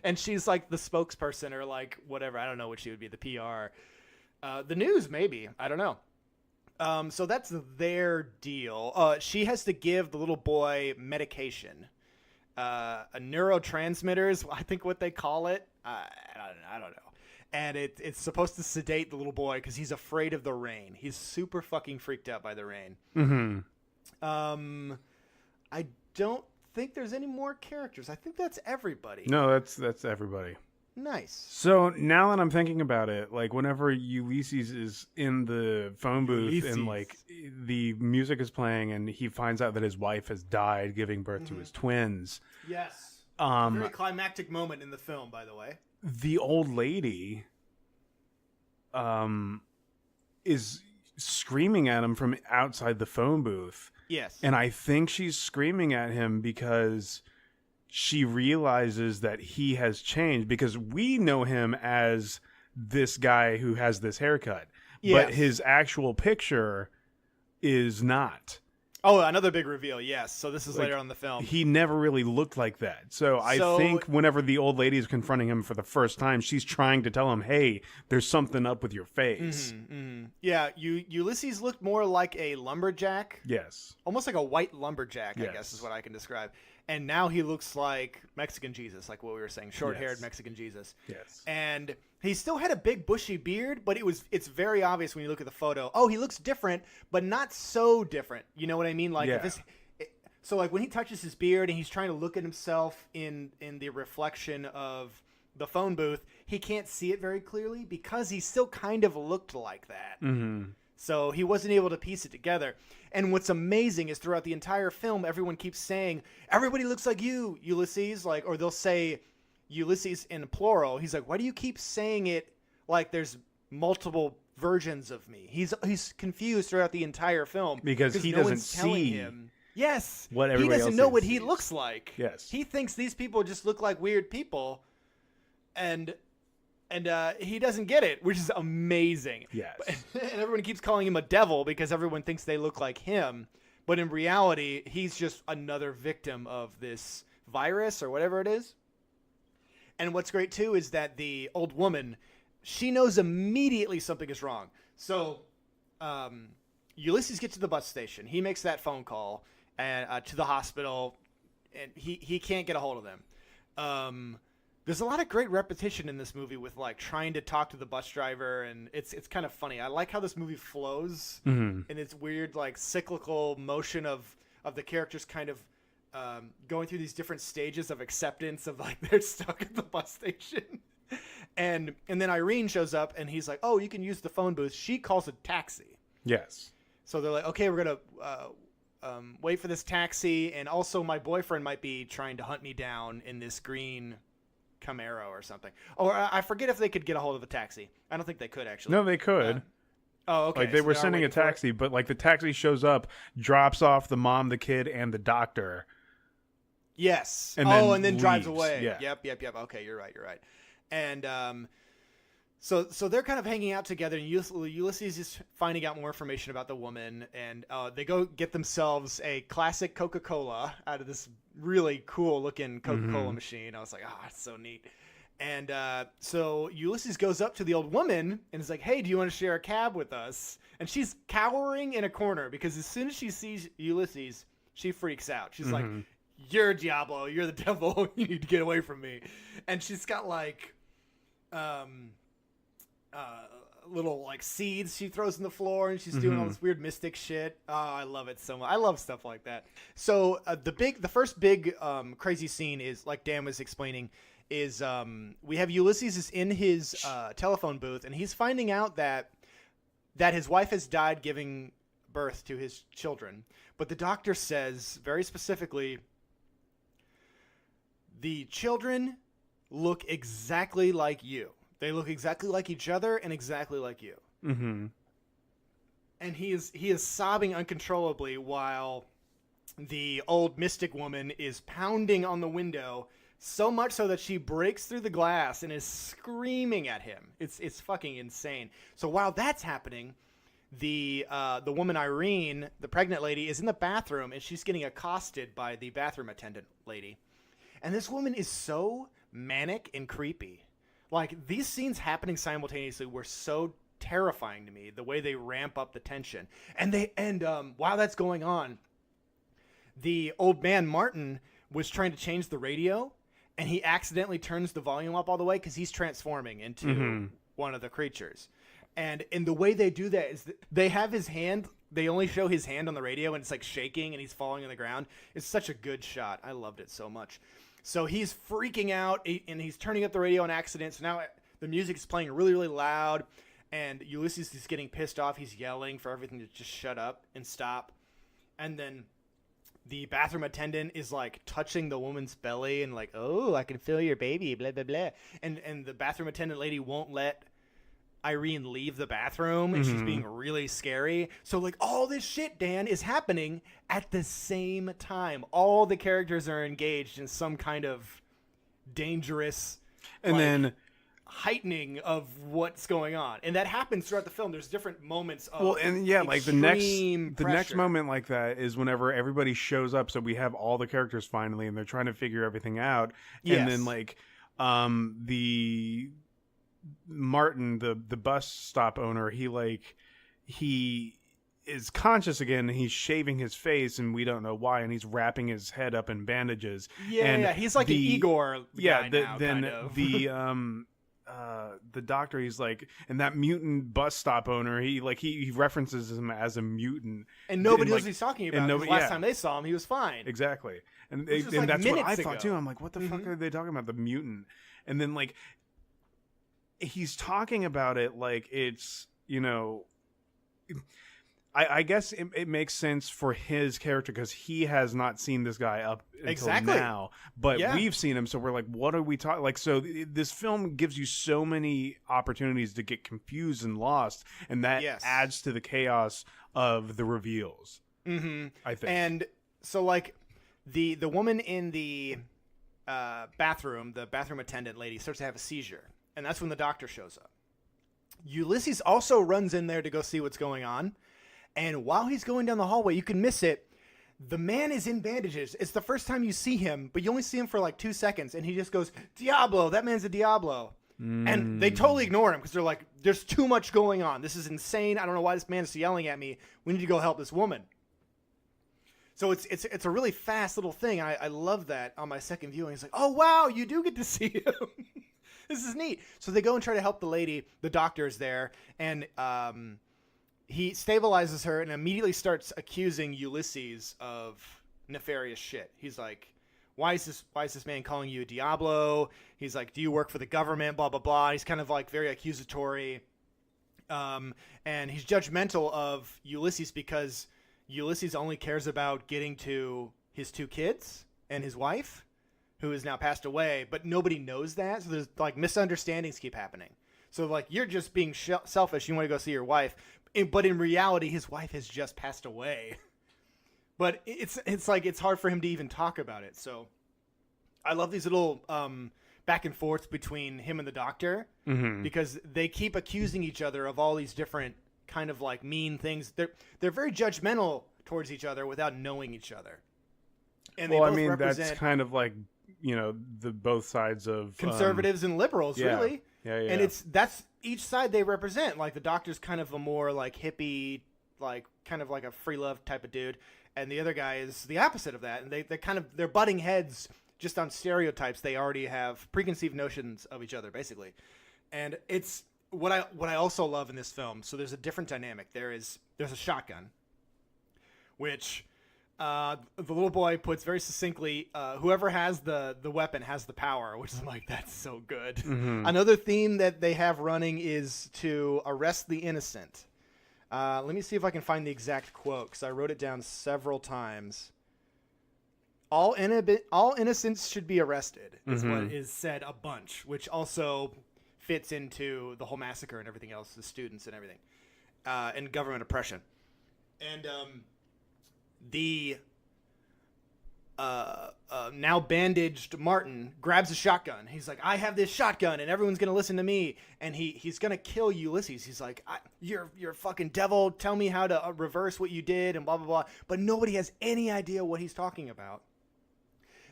And she's like the spokesperson or like whatever. I don't know what she would be, the PR. The news, maybe. I don't know. So that's their deal. She has to give the little boy medication. A neurotransmitters, I think what they call it. I don't know. And it's supposed to sedate the little boy because he's afraid of the rain. He's super fucking freaked out by the rain. Mm-hmm. I don't think there's any more characters. I think that's everybody. No, that's everybody. Nice. So now that I'm thinking about it, like whenever Ulysses is in the phone booth and like the music is playing and he finds out that his wife has died giving birth to his twins. Yes. Very climactic moment in the film, by the way. The old lady is screaming at him from outside the phone booth. Yes. And I think she's screaming at him because she realizes that he has changed, because we know him as this guy who has this haircut, but his actual picture is not. Oh, another big reveal. Yes. So this is later on in the film. He never really looked like that. So I think whenever the old lady is confronting him for the first time, she's trying to tell him, hey, there's something up with your face. Mm-hmm, mm-hmm. Yeah. Ulysses looked more like a lumberjack. Yes. Almost like a white lumberjack, I guess is what I can describe. And now he looks like Mexican Jesus, like what we were saying, short-haired Mexican Jesus. Yes. And he still had a big bushy beard, but it's very obvious when you look at the photo. Oh, he looks different, but not so different. You know what I mean? Like so like when he touches his beard and he's trying to look at himself in the reflection of the phone booth, he can't see it very clearly because he still kind of looked like that. Mm-hmm. So he wasn't able to piece it together. And what's amazing is throughout the entire film, everyone keeps saying, everybody looks like you, Ulysses. Like, or they'll say Ulysses in plural. He's like, why do you keep saying it like there's multiple versions of me? He's confused throughout the entire film. Because he no doesn't one's telling see him. Yes. What everybody he doesn't else know what sees. he looks like. Yes. He thinks these people just look like weird people. And he doesn't get it, which is amazing. Yes. And everyone keeps calling him a devil because everyone thinks they look like him. But in reality, he's just another victim of this virus or whatever it is. And what's great, too, is that the old woman, she knows immediately something is wrong. So Ulysses gets to the bus station. He makes that phone call to the hospital, and he can't get a hold of them. There's a lot of great repetition in this movie with like trying to talk to the bus driver, and it's kind of funny. I like how this movie flows in its weird like cyclical motion of the characters kind of going through these different stages of acceptance of like they're stuck at the bus station. And then Irene shows up and he's like, "Oh, you can use the phone booth." She calls a taxi. Yes. So they're like, "Okay, we're gonna wait for this taxi, and also my boyfriend might be trying to hunt me down in this green Camaro or something." Or I forget if they could get a hold of a taxi. I don't think they could actually. No, they could. Oh, okay. Like they were sending a taxi, but like the taxi shows up, drops off the mom, the kid, and the doctor. Yes. And then leaves. drives away. Yeah. Yep. Okay, you're right. And so they're kind of hanging out together, and Ulysses is finding out more information about the woman, and they go get themselves a classic Coca-Cola out of this really cool looking Coca-Cola machine. I was like, oh, it's so neat. And so Ulysses goes up to the old woman and is like, "Hey, do you want to share a cab with us?" And she's cowering in a corner because as soon as she sees Ulysses, she freaks out. She's like, "You're Diablo. You're the devil. You need to get away from me." And she's got like little like seeds she throws in the floor, and she's doing all this weird mystic shit. Oh, I love it so much. I love stuff like that. So the first big crazy scene is, like Dan was explaining, is we have Ulysses is in his telephone booth, and he's finding out that his wife has died giving birth to his children. But the doctor says very specifically, the children look exactly like you. They look exactly like each other and exactly like you. Mm-hmm. And he is sobbing uncontrollably while the old mystic woman is pounding on the window, so much so that she breaks through the glass and is screaming at him. It's fucking insane. So while that's happening, the woman Irene, the pregnant lady, is in the bathroom, and she's getting accosted by the bathroom attendant lady. And this woman is so manic and creepy. Like, these scenes happening simultaneously were so terrifying to me, the way they ramp up the tension. And while that's going on, the old man Martin was trying to change the radio, and he accidentally turns the volume up all the way because he's transforming into one of the creatures. And the way they do that is that they have his hand. They only show his hand on the radio, and it's like shaking, and he's falling on the ground. It's such a good shot. I loved it so much. So he's freaking out, and he's turning up the radio on accident. So now the music is playing really, really loud, and Ulysses is getting pissed off. He's yelling for everything to just shut up and stop. And then the bathroom attendant is like touching the woman's belly and like, oh, I can feel your baby, blah, blah, blah. And the bathroom attendant lady won't let Irene leave the bathroom, and she's being really scary. So like all this shit, Dan, is happening at the same time. All the characters are engaged in some kind of dangerous and then heightening of what's going on, and that happens throughout the film. There's different moments of like the next moment like that is whenever everybody shows up, so we have all the characters finally, and they're trying to figure everything out. And then like the Martin, the bus stop owner, he is conscious again, and he's shaving his face, and we don't know why, and he's wrapping his head up in bandages. He's like an Igor guy now, then kind of. The doctor, he's like, and that mutant bus stop owner, he references him as a mutant, and nobody knows what he's talking about. And last time they saw him, he was fine. Exactly, and that's what I thought too. I'm like, what the fuck are they talking about? The mutant, and then like he's talking about it like it's, you know, I guess it makes sense for his character because he has not seen this guy up until now, but we've seen him, so we're like, what are we talking? Like, so this film gives you so many opportunities to get confused and lost, and that adds to the chaos of the reveals. I think. And so, like, the woman in the bathroom, the bathroom attendant lady, starts to have a seizure, and that's when the doctor shows up. Ulysses also runs in there to go see what's going on. And while he's going down the hallway, you can miss it. The man is in bandages. It's the first time you see him, but you only see him for like 2 seconds. And he just goes, Diablo, that man's a Diablo. And they totally ignore him because they're like, there's too much going on. This is insane. I don't know why this man is yelling at me. We need to go help this woman. So it's a really fast little thing. I love that on my second viewing. It's like, oh, wow, you do get to see him. This is neat. So they go and try to help the lady. The doctor is there. And he stabilizes her and immediately starts accusing Ulysses of nefarious shit. He's like, why is this man calling you a Diablo? He's like, do you work for the government? Blah, blah, blah. He's kind of like very accusatory. And he's judgmental of Ulysses because Ulysses only cares about getting to his 2 kids and his wife, who has now passed away, but nobody knows that. So there's like misunderstandings keep happening. So like, you're just being selfish. You want to go see your wife. But in reality, his wife has just passed away. But it's like it's hard for him to even talk about it. So I love these little back and forth between him and the doctor because they keep accusing each other of all these different kind of like mean things. They're very judgmental towards each other without knowing each other. And well, I mean, that's kind of like, you know, the both sides of conservatives and liberals, really. Yeah. And that's each side they represent. Like the doctor's kind of a more like hippie, like kind of like a free love type of dude, and the other guy is the opposite of that. And they're butting heads just on stereotypes. They already have preconceived notions of each other, basically. And it's what I also love in this film. So there's a different dynamic. There's a shotgun, which the little boy puts very succinctly, whoever has the weapon has the power, which is like, that's so good. Another theme that they have running is to arrest the innocent. Let me see if I can find the exact quote, because I wrote it down several times. All innocents should be arrested is what is said a bunch, which also fits into the whole massacre and everything else, the students and everything, and government oppression. And the now bandaged Martin grabs a shotgun. He's like, I have this shotgun and everyone's going to listen to me. And he's going to kill Ulysses. He's like, you're a fucking devil. Tell me how to reverse what you did and blah, blah, blah. But nobody has any idea what he's talking about.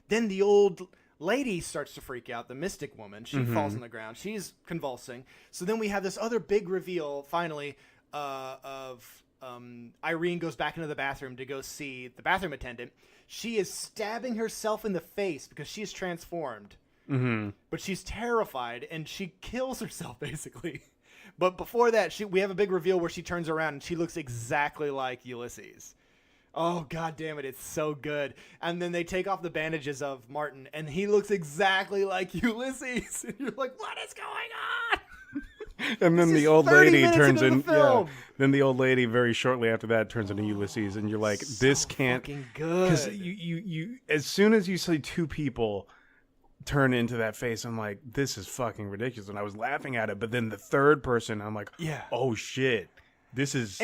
Then the old lady starts to freak out, the mystic woman. She falls on the ground. She's convulsing. So then we have this other big reveal, finally, of Irene goes back into the bathroom to go see the bathroom attendant. She is stabbing herself in the face because she is transformed. But she's terrified, and she kills herself, basically. But before that, we have a big reveal where she turns around, and she looks exactly like Ulysses. Oh, God damn it. It's so good. And then they take off the bandages of Martin, and he looks exactly like Ulysses. And you're like, what is going on? And then the old lady turns in. Yeah. Then the old lady very shortly after that turns into Ulysses, and you're like, this can't. Fucking good. Because you as soon as you see two people turn into that face, I'm like, this is fucking ridiculous. And I was laughing at it, but then the third person, I'm like, oh shit, this is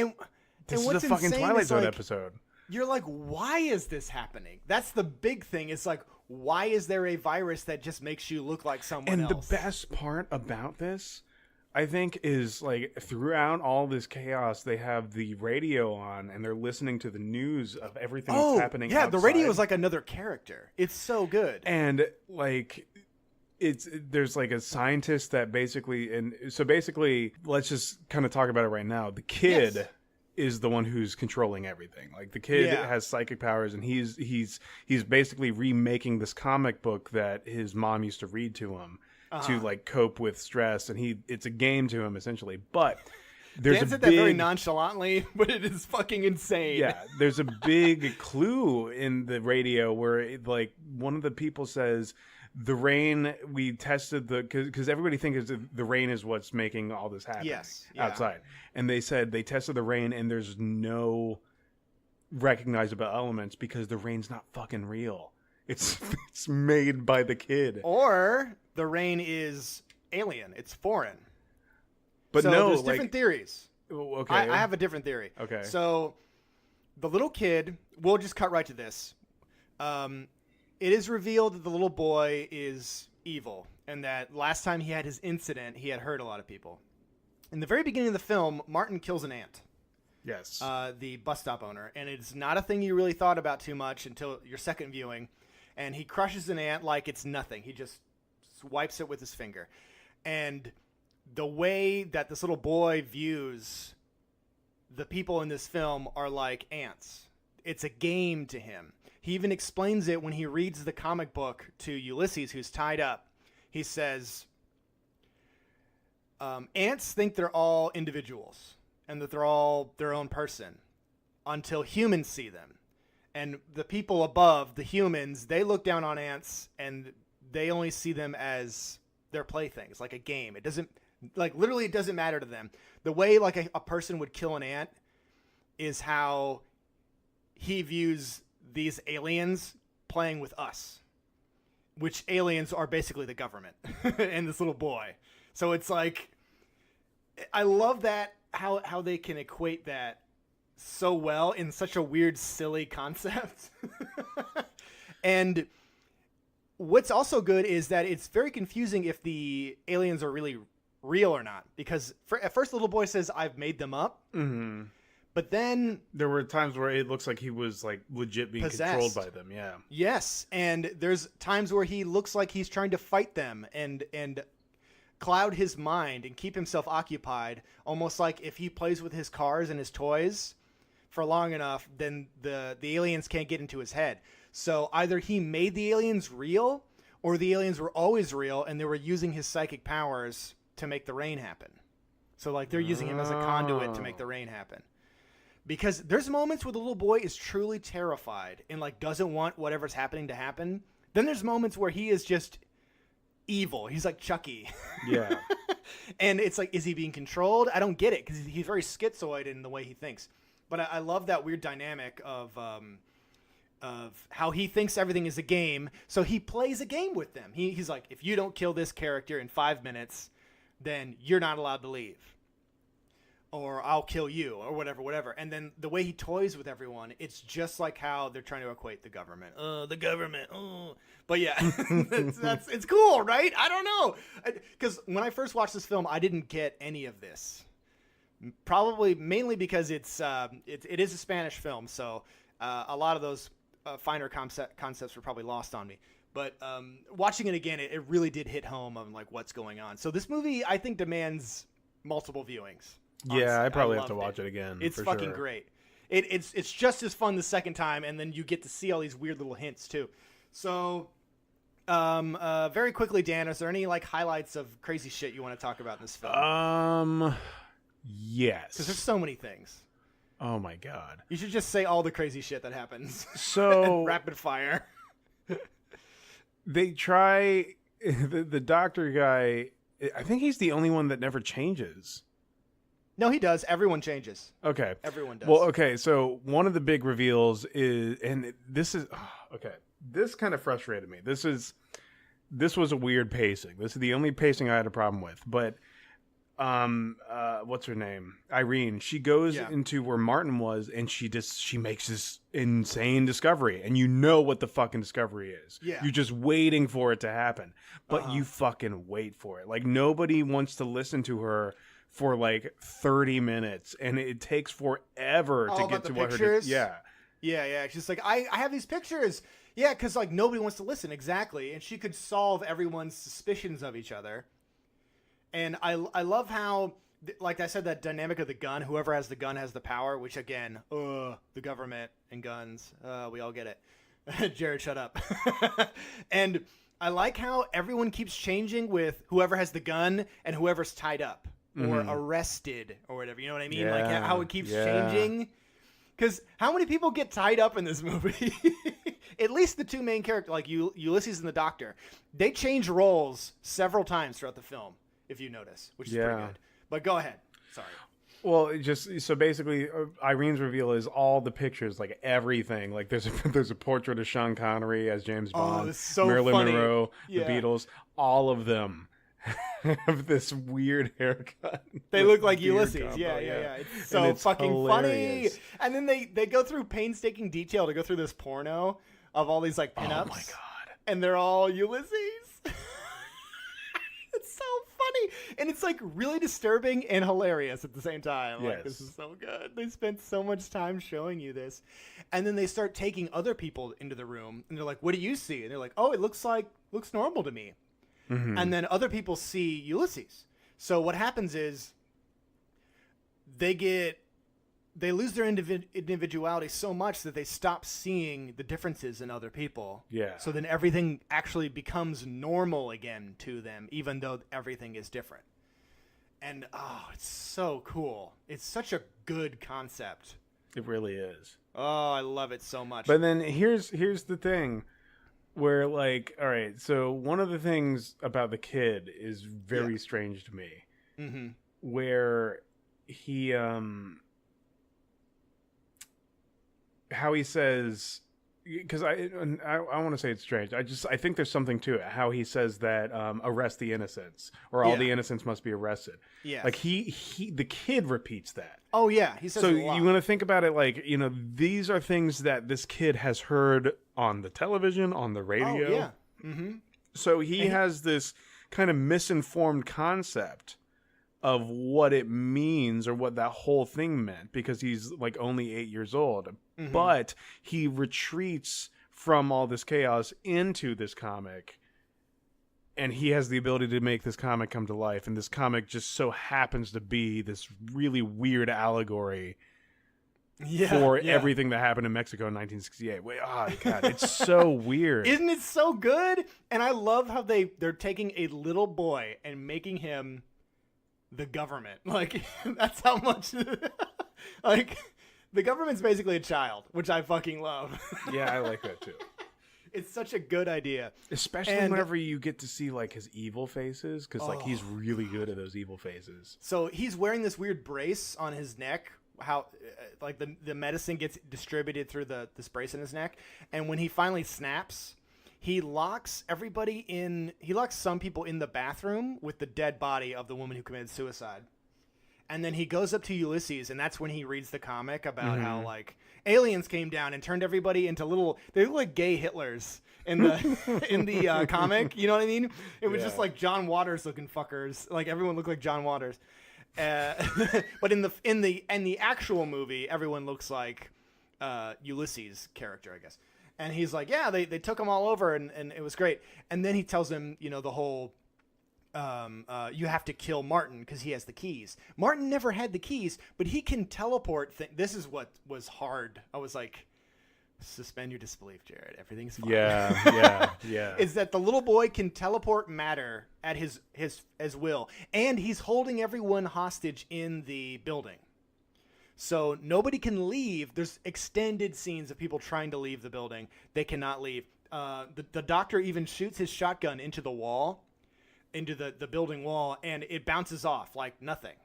this is a fucking Twilight Zone episode. You're like, why is this happening? That's the big thing. It's like, why is there a virus that just makes you look like someone else? And the best part about this, I think, is like throughout all this chaos, they have the radio on and they're listening to the news of everything that's happening. Yeah, outside. The radio is like another character. It's so good. And like, there's like a scientist that basically, and so basically, let's just kind of talk about it right now. The kid is the one who's controlling everything. Like the kid has psychic powers, and he's basically remaking this comic book that his mom used to read to him. To like cope with stress, and it's a game to him essentially. But there's Dan said that very nonchalantly, but it is fucking insane. Yeah, there's a big clue in the radio where like one of the people says the rain. We tested because everybody thinks the rain is what's making all this happen. Yes, outside, and they said they tested the rain and there's no recognizable elements because the rain's not fucking real. It's made by the kid. Or the rain is alien. It's foreign. But so no, there's different theories. Okay. I have a different theory. Okay. So the little kid, we'll just cut right to this. It is revealed that the little boy is evil, and that last time he had his incident, he had hurt a lot of people. In the very beginning of the film, Martin kills an ant. Yes. The bus stop owner. And it's not a thing you really thought about too much until your second viewing. And he crushes an ant like it's nothing. He just wipes it with his finger. And the way that this little boy views the people in this film are like ants. It's a game to him. He even explains it when he reads the comic book to Ulysses, who's tied up. He says, ants think they're all individuals and that they're all their own person until humans see them. And the people above, the humans, they look down on ants and they only see them as their playthings, like a game. It doesn't, like, literally it doesn't matter to them. The way, like, a person would kill an ant is how he views these aliens playing with us, which aliens are basically the government and this little boy. So it's like, I love that, how they can equate that so well in such a weird, silly concept. And what's also good is that it's very confusing if the aliens are really real or not, because at first the little boy says, I've made them up. Mm-hmm. But then there were times where it looks like he was like legit being controlled by them. Yeah. Yes. And there's times where he looks like he's trying to fight them and cloud his mind and keep himself occupied, almost like if he plays with his cars and his toys for long enough, then the aliens can't get into his head. So either he made the aliens real, or the aliens were always real and they were using his psychic powers to make the rain happen. So like they're using him as a conduit to make the rain happen. Because there's moments where the little boy is truly terrified and like doesn't want whatever's happening to happen. Then there's moments where he is just evil. He's like Chucky. Yeah. And it's like, is he being controlled? I don't get it, because he's very schizoid in the way he thinks. But I love that weird dynamic of how he thinks everything is a game. So he plays a game with them. He's like, if you don't kill this character in 5 minutes, then you're not allowed to leave. Or I'll kill you, or whatever. And then the way he toys with everyone, it's just like how they're trying to equate the government. The government. But yeah, it's cool, right? I don't know. Because when I first watched this film, I didn't get any of this. Probably mainly because it is a Spanish film, so a lot of those finer concepts were probably lost on me. But watching it again, it really did hit home on like what's going on. So this movie, I think, demands multiple viewings. Honestly. Yeah, I probably have to loved watch it again. It's for fucking sure. great. It's just as fun the second time, and then you get to see all these weird little hints too. So, very quickly, Dan, is there any like highlights of crazy shit you want to talk about in this film? Yes. Because there's so many things. Oh my god. You should just say all the crazy shit that happens. So rapid fire. They try the doctor guy. I think he's the only one that never changes. No, he does. Everyone changes. Okay. Everyone does. Well, okay. So one of the big reveals is, and this is okay. This kind of frustrated me. This was a weird pacing. This is the only pacing I had a problem with. But what's her name? Irene. She goes into where Martin was, and she makes this insane discovery, and you know what the fucking discovery is. Yeah. You're just waiting for it to happen, but you fucking wait for it. Like nobody wants to listen to her for like 30 minutes, and it takes forever to get to what pictures? her. Yeah. She's like, I have these pictures. Yeah, because like nobody wants to listen. Exactly, and she could solve everyone's suspicions of each other. And I love how, like I said, that dynamic of the gun. Whoever has the gun has the power. Which again, the government and guns. We all get it. Jared, shut up. And I like how everyone keeps changing with whoever has the gun and whoever's tied up or arrested or whatever. You know what I mean? Yeah, like how it keeps changing. Because how many people get tied up in this movie? At least the two main characters, like Ulysses and the doctor, they change roles several times throughout the film, if you notice, which is pretty good. But go ahead. Sorry. Well, so basically, Irene's reveal is all the pictures, like everything. Like there's a portrait of Sean Connery as James Bond, it's so Marilyn funny. Monroe, Yeah. the Beatles, all of them have this weird haircut. They look like Ulysses. Combo, yeah. It's so it's fucking hilarious. funny. And then they go through painstaking detail to go through this porno of all these like pinups. Oh my god! And they're all Ulysses. It's so funny, and it's like really disturbing and hilarious at the same time. Like this is so good. They spent so much time showing you this, and then they start taking other people into the room, and they're like, "What do you see?" And they're like, "Oh, it looks normal to me." Mm-hmm. And then other people see Ulysses. So what happens is they lose their individuality so much that they stop seeing the differences in other people. Yeah. So then everything actually becomes normal again to them, even though everything is different. And it's so cool. It's such a good concept. It really is. Oh, I love it so much. But then here's the thing, where like, all right, so one of the things about the kid is very strange to me, where he how he says, because I want to say it's strange. I think there's something to it. How he says that arrest the innocents, or all the innocents must be arrested. Yeah, like the kid repeats that. Oh yeah, he says. So it a lot. you want to think about it like, you know, these are things that this kid has heard on the television, on the radio. Oh yeah. Mm-hmm. So he has this kind of misinformed concept of what it means or what that whole thing meant, because he's like only 8 years old. But he retreats from all this chaos into this comic, and he has the ability to make this comic come to life. And this comic just so happens to be this really weird allegory for everything that happened in Mexico in 1968. Wait, oh God, it's so weird. Isn't it so good? And I love how they're taking a little boy and making him the government. Like, that's how much like the government's basically a child, which I fucking love. Yeah, I like that too. It's such a good idea. Especially whenever you get to see like his evil faces, because like he's really good at those evil faces. So he's wearing this weird brace on his neck. How like the medicine gets distributed through this brace in his neck, and when he finally snaps, he locks some people in the bathroom with the dead body of the woman who committed suicide. And then he goes up to Ulysses, and that's when he reads the comic about how like aliens came down and turned everybody into they look like gay Hitlers in the comic. You know what I mean? It was just like John Waters looking fuckers. Like everyone looked like John Waters. But in the actual movie, everyone looks like Ulysses' character, I guess. And he's like, yeah, they took him all over and it was great. And then he tells him, the whole, you have to kill Martin because he has the keys. Martin never had the keys, but he can teleport. This is what was hard. I was like, suspend your disbelief, Jared. Everything's fine. Yeah. Is that the little boy can teleport matter at his will, and he's holding everyone hostage in the building. So nobody can leave. There's extended scenes of people trying to leave the building. They cannot leave. The doctor even shoots his shotgun into the wall, into the building wall, and it bounces off like nothing.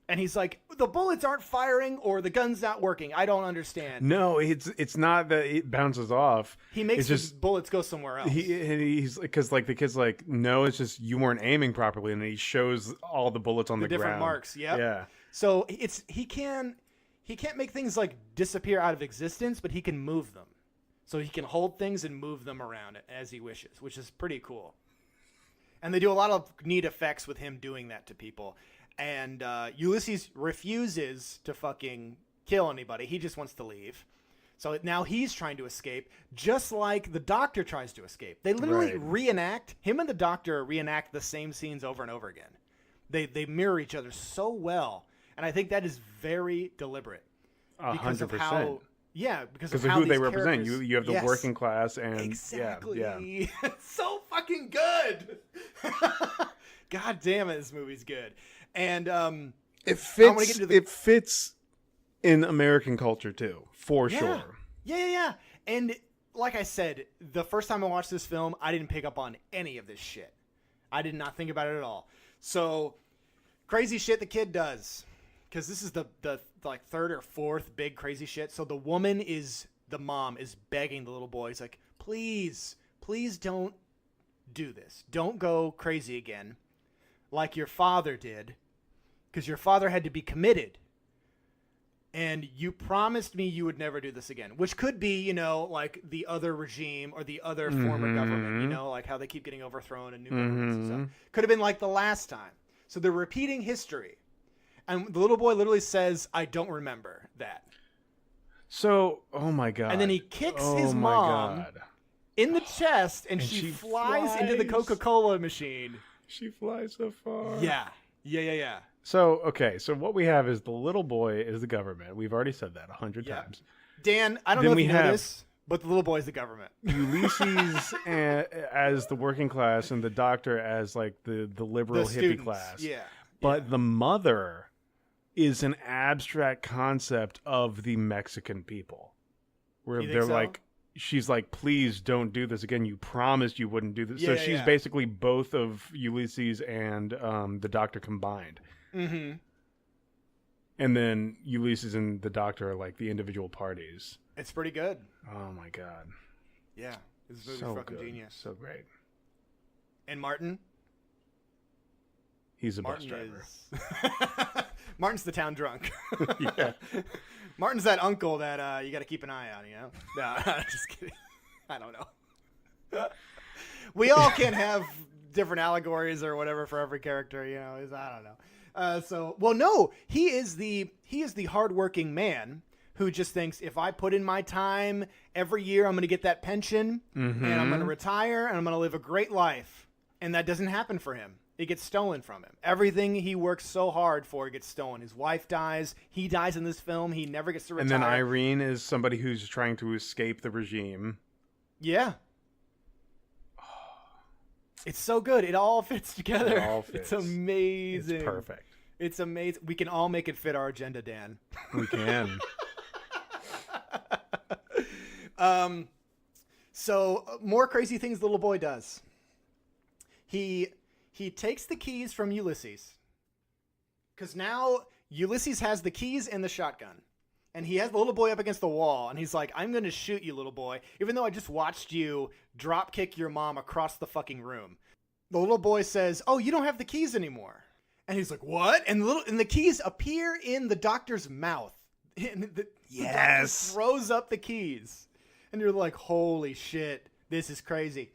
And he's like, the bullets aren't firing or the gun's not working. I don't understand. No, it's not that it bounces off. He makes the bullets go somewhere else. He's because like the kid's like, no, it's just you weren't aiming properly, and then he shows all the bullets on the different ground. Marks. Yep. Yeah. So he can't make things like disappear out of existence, but he can move them. So he can hold things and move them around as he wishes, which is pretty cool. And they do a lot of neat effects with him doing that to people. And Ulysses refuses to fucking kill anybody. He just wants to leave. So now he's trying to escape, just like the doctor tries to escape. They literally him and the doctor reenact the same scenes over and over again. They mirror each other so well. And I think that is very deliberate. 100%. Of how... Yeah, because of who they represent. You have the working class and... Exactly. Yeah. It's so fucking good. God damn it, this movie's good. And it fits in American culture too, for sure. Yeah. And like I said, the first time I watched this film, I didn't pick up on any of this shit. I did not think about it at all. So crazy shit the kid does, because this is the like third or fourth big crazy shit. So the mom is begging the little boy. He's like, please don't do this. Don't go crazy again, like your father did. Because your father had to be committed. And you promised me you would never do this again. Which could be, like the other regime or the other form of government. Like how they keep getting overthrown and new governments and stuff. Could have been like the last time. So they're repeating history. And the little boy literally says, I don't remember that. So, oh my God. And then he kicks his mom in the chest and she flies into the Coca-Cola machine. She flies so far. Yeah. So, okay. So what we have is the little boy is the government. We've already said that 100 times. Dan, I don't know if you know this, but the little boy is the government. Ulysses as the working class and the doctor as like the liberal hippie students. class. Yeah. But the mother is an abstract concept of the Mexican people. Where they're like, she's like, please don't do this again. You promised you wouldn't do this. So she's basically both of Ulysses and the doctor combined. Mm-hmm. And then Ulysses and the doctor are like the individual parties. It's pretty good. Oh my God. Yeah. This movie's So fucking good. genius. So great. And Martin? He's a bus driver. Martin's the town drunk. Yeah. Martin's that uncle that you got to keep an eye on, No, just kidding. I don't know. We all can have different allegories or whatever for every character, I don't know. He is the hardworking man who just thinks, if I put in my time every year, I'm going to get that pension and I'm going to retire and I'm going to live a great life. And that doesn't happen for him. It gets stolen from him. Everything he works so hard for gets stolen. His wife dies. He dies in this film. He never gets to retire. And then Irene is somebody who's trying to escape the regime. Yeah. It's so good. It all fits together. It all fits. It's amazing. It's perfect. It's amazing. We can all make it fit our agenda, Dan. We can. So more crazy things the little boy does. He takes the keys from Ulysses. Because now Ulysses has the keys and the shotgun. And he has the little boy up against the wall. And he's like, I'm going to shoot you, little boy. Even though I just watched you drop kick your mom across the fucking room. The little boy says, oh, you don't have the keys anymore. And he's like, what? And the keys appear in the doctor's mouth. And the doctor throws up the keys. And you're like, holy shit, this is crazy.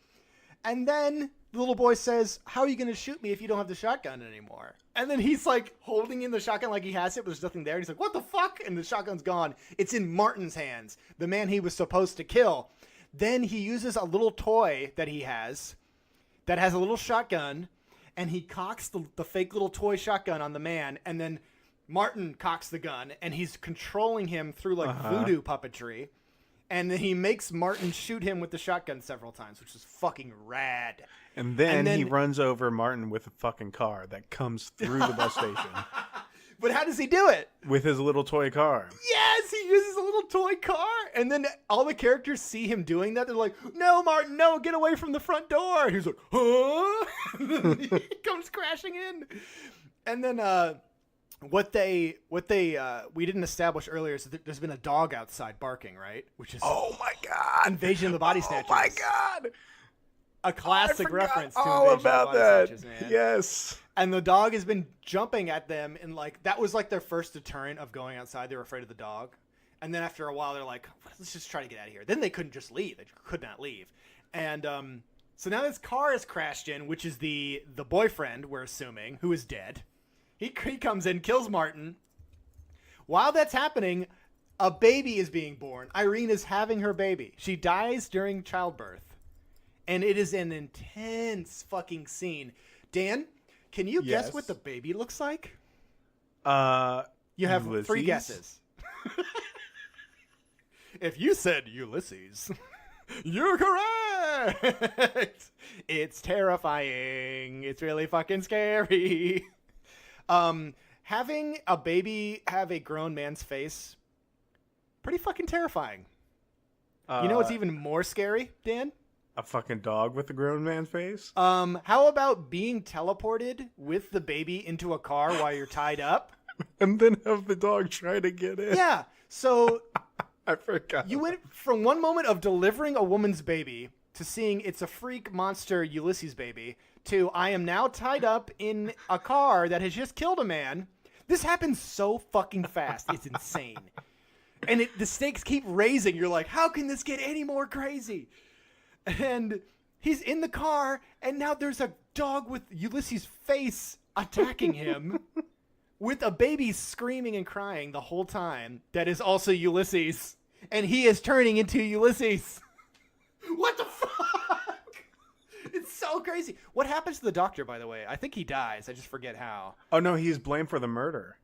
And then the little boy says, how are you going to shoot me if you don't have the shotgun anymore? And then he's like holding in the shotgun like he has it, but there's nothing there. And he's like, what the fuck? And the shotgun's gone. It's in Martin's hands, the man he was supposed to kill. Then he uses a little toy that he has that has a little shotgun, and he cocks the fake little toy shotgun on the man, and then Martin cocks the gun, and he's controlling him through like voodoo puppetry. And then he makes Martin shoot him with the shotgun several times, which is fucking rad. And then he runs over Martin with a fucking car that comes through the bus station. But how does he do it? With his little toy car. Yes, he uses a little toy car. And then all the characters see him doing that. They're like, no, Martin, no, get away from the front door. And he's like, huh? And then he comes crashing in. And then what they we didn't establish earlier is that there's been a dog outside barking, right? Which is Oh my God. Invasion of the Body Snatchers. Oh my God. A classic reference to all Invasion about of the Body that. Snatchers, man. Yes. And the dog has been jumping at them, and like that was like their first deterrent of going outside. They were afraid of the dog. And then after a while, they're like, let's just try to get out of here. Then they couldn't just leave. They could not leave. And so now this car has crashed in, which is the boyfriend, we're assuming, who is dead. He comes in, kills Martin. While that's happening, a baby is being born. Irene is having her baby. She dies during childbirth. And it is an intense fucking scene. Dan, can you guess what the baby looks like? You have Ulysses? 3 guesses. If you said Ulysses, you're correct. It's terrifying. It's really fucking scary. Having a baby have a grown man's face, pretty fucking terrifying. You know what's even more scary, Dan? A fucking dog with a grown man's face? How about being teleported with the baby into a car while you're tied up? And then have the dog try to get in. Yeah. So I forgot. you went from one moment of delivering a woman's baby to seeing it's a freak monster Ulysses baby to I am now tied up in a car that has just killed a man. This happens so fucking fast. It's insane. And the stakes keep raising. You're like, how can this get any more crazy? And he's in the car, and now there's a dog with Ulysses' face attacking him with a baby screaming and crying the whole time that is also Ulysses. And he is turning into Ulysses. What the fuck? It's so crazy. What happens to the doctor, by the way? I think he dies. I just forget how. Oh, no, he's blamed for the murder.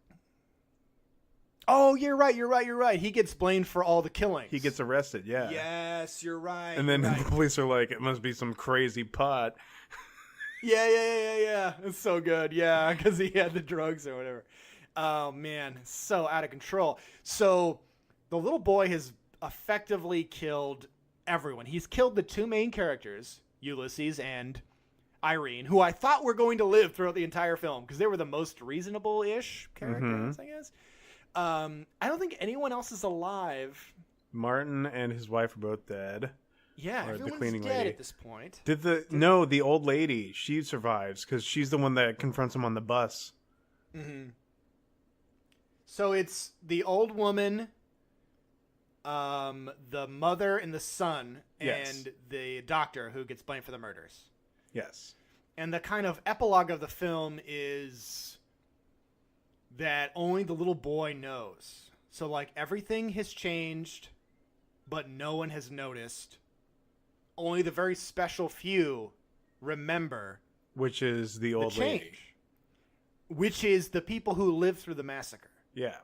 Oh, you're right. He gets blamed for all the killings. He gets arrested, yeah. Yes, you're right. And then you're the police are like, it must be some crazy pot. Yeah. It's so good. Yeah, because he had the drugs or whatever. Oh, man. So out of control. So the little boy has effectively killed everyone. He's killed the 2 main characters, Ulysses and Irene, who I thought were going to live throughout the entire film because they were the most reasonable-ish characters, I guess. I don't think anyone else is alive. Martin and his wife are both dead. Yeah, Or the everyone's cleaning dead lady. at this point. No, the old lady, she survives because she's the one that confronts him on the bus. Mm-hmm. So it's the old woman, the mother and the son, Yes. and the doctor who gets blamed for the murders. Yes. And the kind of epilogue of the film is that only the little boy knows. So, like, everything has changed, but no one has noticed. Only the very special few remember Which is the the old change. lady. Which is the people who lived through the massacre. Yeah.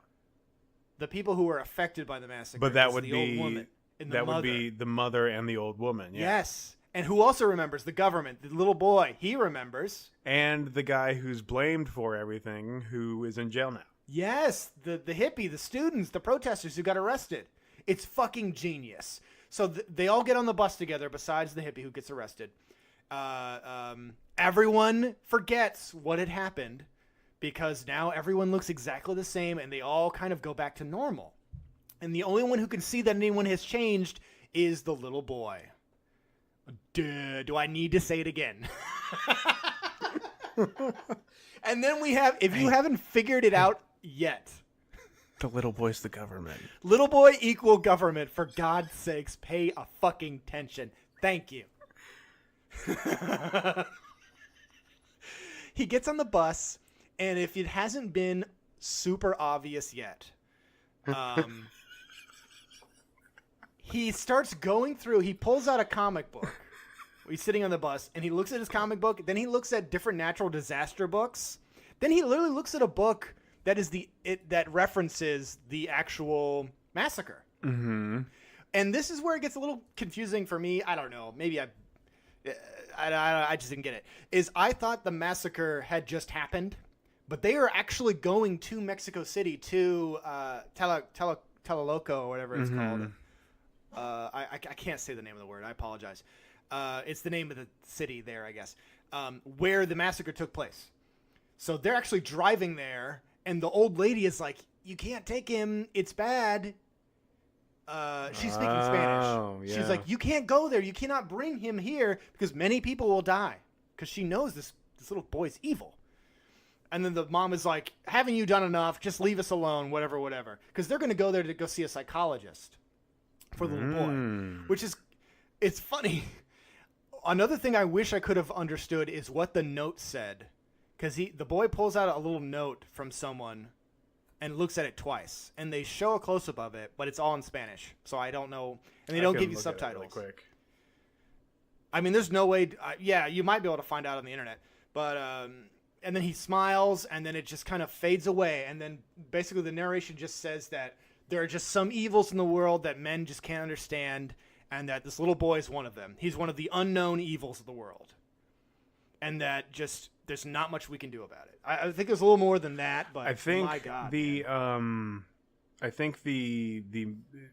The people who were affected by the massacre. But that is would the be old woman and the that mother. would be the mother and the old woman. Yeah. Yes. And who also remembers? The government. The little boy. He remembers. And the guy who's blamed for everything, who is in jail now. Yes. The hippie, the students, the protesters who got arrested. It's fucking genius. So they all get on the bus together besides the hippie who gets arrested. Everyone forgets what had happened because now everyone looks exactly the same and they all kind of go back to normal. And the only one who can see that anyone has changed is the little boy. Duh, do I need to say it again? And then we have, if you haven't figured it out yet, The little boy's the government. little boy equal government. For God's sakes, pay a fucking attention. Thank you. He gets on the bus, and if it hasn't been super obvious yet, he starts going through. He pulls out a comic book. He's sitting on the bus, and he looks at his comic book. Then he looks at different natural disaster books. Then he literally looks at a book that is that references the actual massacre. Mm-hmm. And this is where it gets a little confusing for me. I don't know. Maybe I just didn't get it. I thought the massacre had just happened, but they are actually going to Mexico City to Tlatelolco or whatever it's called. I can't say the name of the word. I apologize. It's the name of the city there, I guess, where the massacre took place. So they're actually driving there, and the old lady is like, "You can't take him. It's bad." She's speaking Spanish. Yeah. She's like, "You can't go there. You cannot bring him here because many people will die." Because she knows this little boy's evil. And then the mom is like, "Haven't you done enough? Just leave us alone, whatever. Because they're going to go there to go see a psychologist for the little boy. Which is, it's funny. Another thing I wish I could have understood is what the note said. Because the boy pulls out a little note from someone and looks at it twice. And they show a close-up of it, but it's all in Spanish. So I don't know. And they don't give you subtitles. Really quick. I mean, there's no way. Yeah, you might be able to find out on the internet. But, and then he smiles, and then it just kind of fades away. And then basically the narration just says that there are just some evils in the world that men just can't understand. And that this little boy is one of them. He's one of the unknown evils of the world. And that just, there's not much we can do about it. I think there's a little more than that, but I think my God. I think the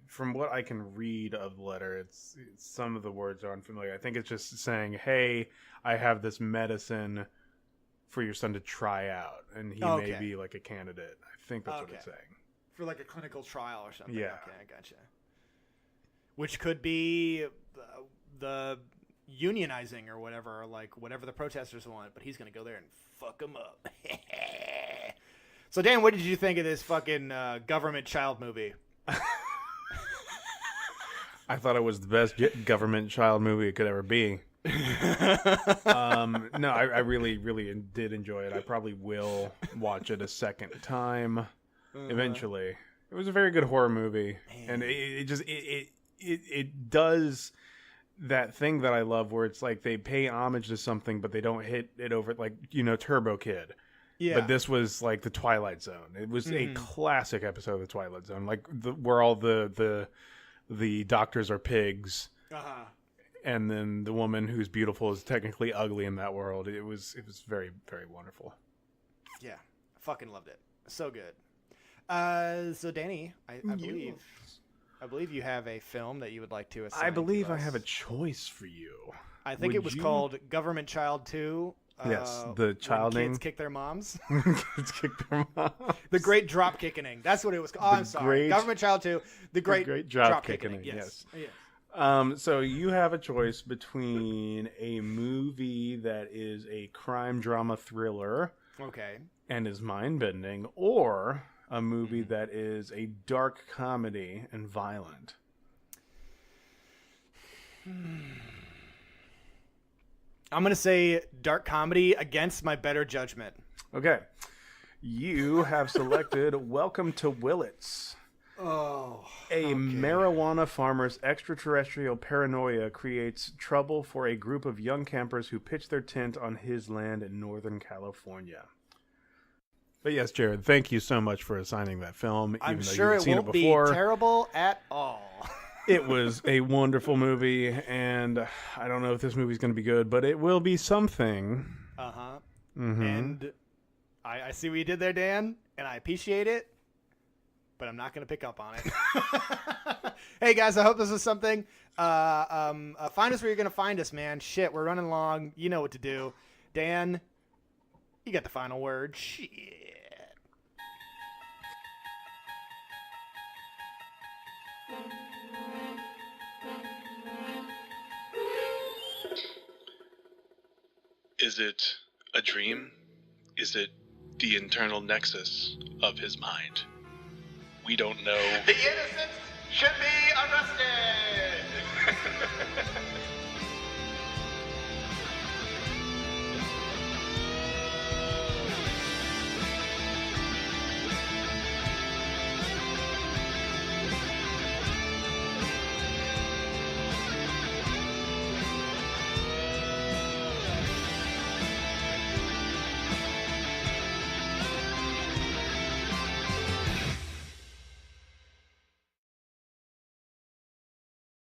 from what I can read of the letter, it's some of the words are unfamiliar. I think it's just saying, "Hey, I have this medicine for your son to try out, and he may be like a candidate." I think that's what it's saying. For like a clinical trial or something. Yeah. Okay, I gotcha. Which could be the unionizing or whatever, like whatever the protesters want, but he's going to go there and fuck them up. So, Dan, what did you think of this fucking government child movie? I thought it was the best government child movie it could ever be. No, I really, really did enjoy it. I probably will watch it a second time eventually. It was a very good horror movie, and it does that thing that I love where it's like they pay homage to something, but they don't hit it over, like, Turbo Kid. Yeah. But this was like the Twilight Zone. It was a classic episode of the Twilight Zone, like where all the doctors are pigs, and then the woman who's beautiful is technically ugly in that world. It was very, very wonderful. Yeah, I fucking loved it. So good. So Danny, I believe you have a film that you would like to assign. I believe to I us. have a choice for you. I think it was called Government Child 2. Yes, the childing. Kids kick their moms. Kids kick their moms. The Great Drop Kickening. That's what it was called. Oh, I'm sorry. Government Child 2. The Great Drop Kickening. Yes. So you have a choice between a movie that is a crime drama thriller. Okay. And is mind-bending, or a movie that is a dark comedy and violent. I'm going to say dark comedy against my better judgment. Okay. You have selected Welcome to Willits. Oh. A marijuana farmer's extraterrestrial paranoia creates trouble for a group of young campers who pitch their tent on his land in Northern California. But yes, Jared, thank you so much for assigning that film. I'm sure it won't be terrible at all. It was a wonderful movie, and I don't know if this movie's going to be good, but it will be something. Uh-huh. Mm-hmm. And I see what you did there, Dan, and I appreciate it, but I'm not going to pick up on it. Hey, guys, I hope this was something. Find us where you're going to find us, man. Shit, we're running long. You know what to do. Dan, you got the final word. Shit. Is it a dream? Is it the internal nexus of his mind? We don't know. The innocent should be arrested!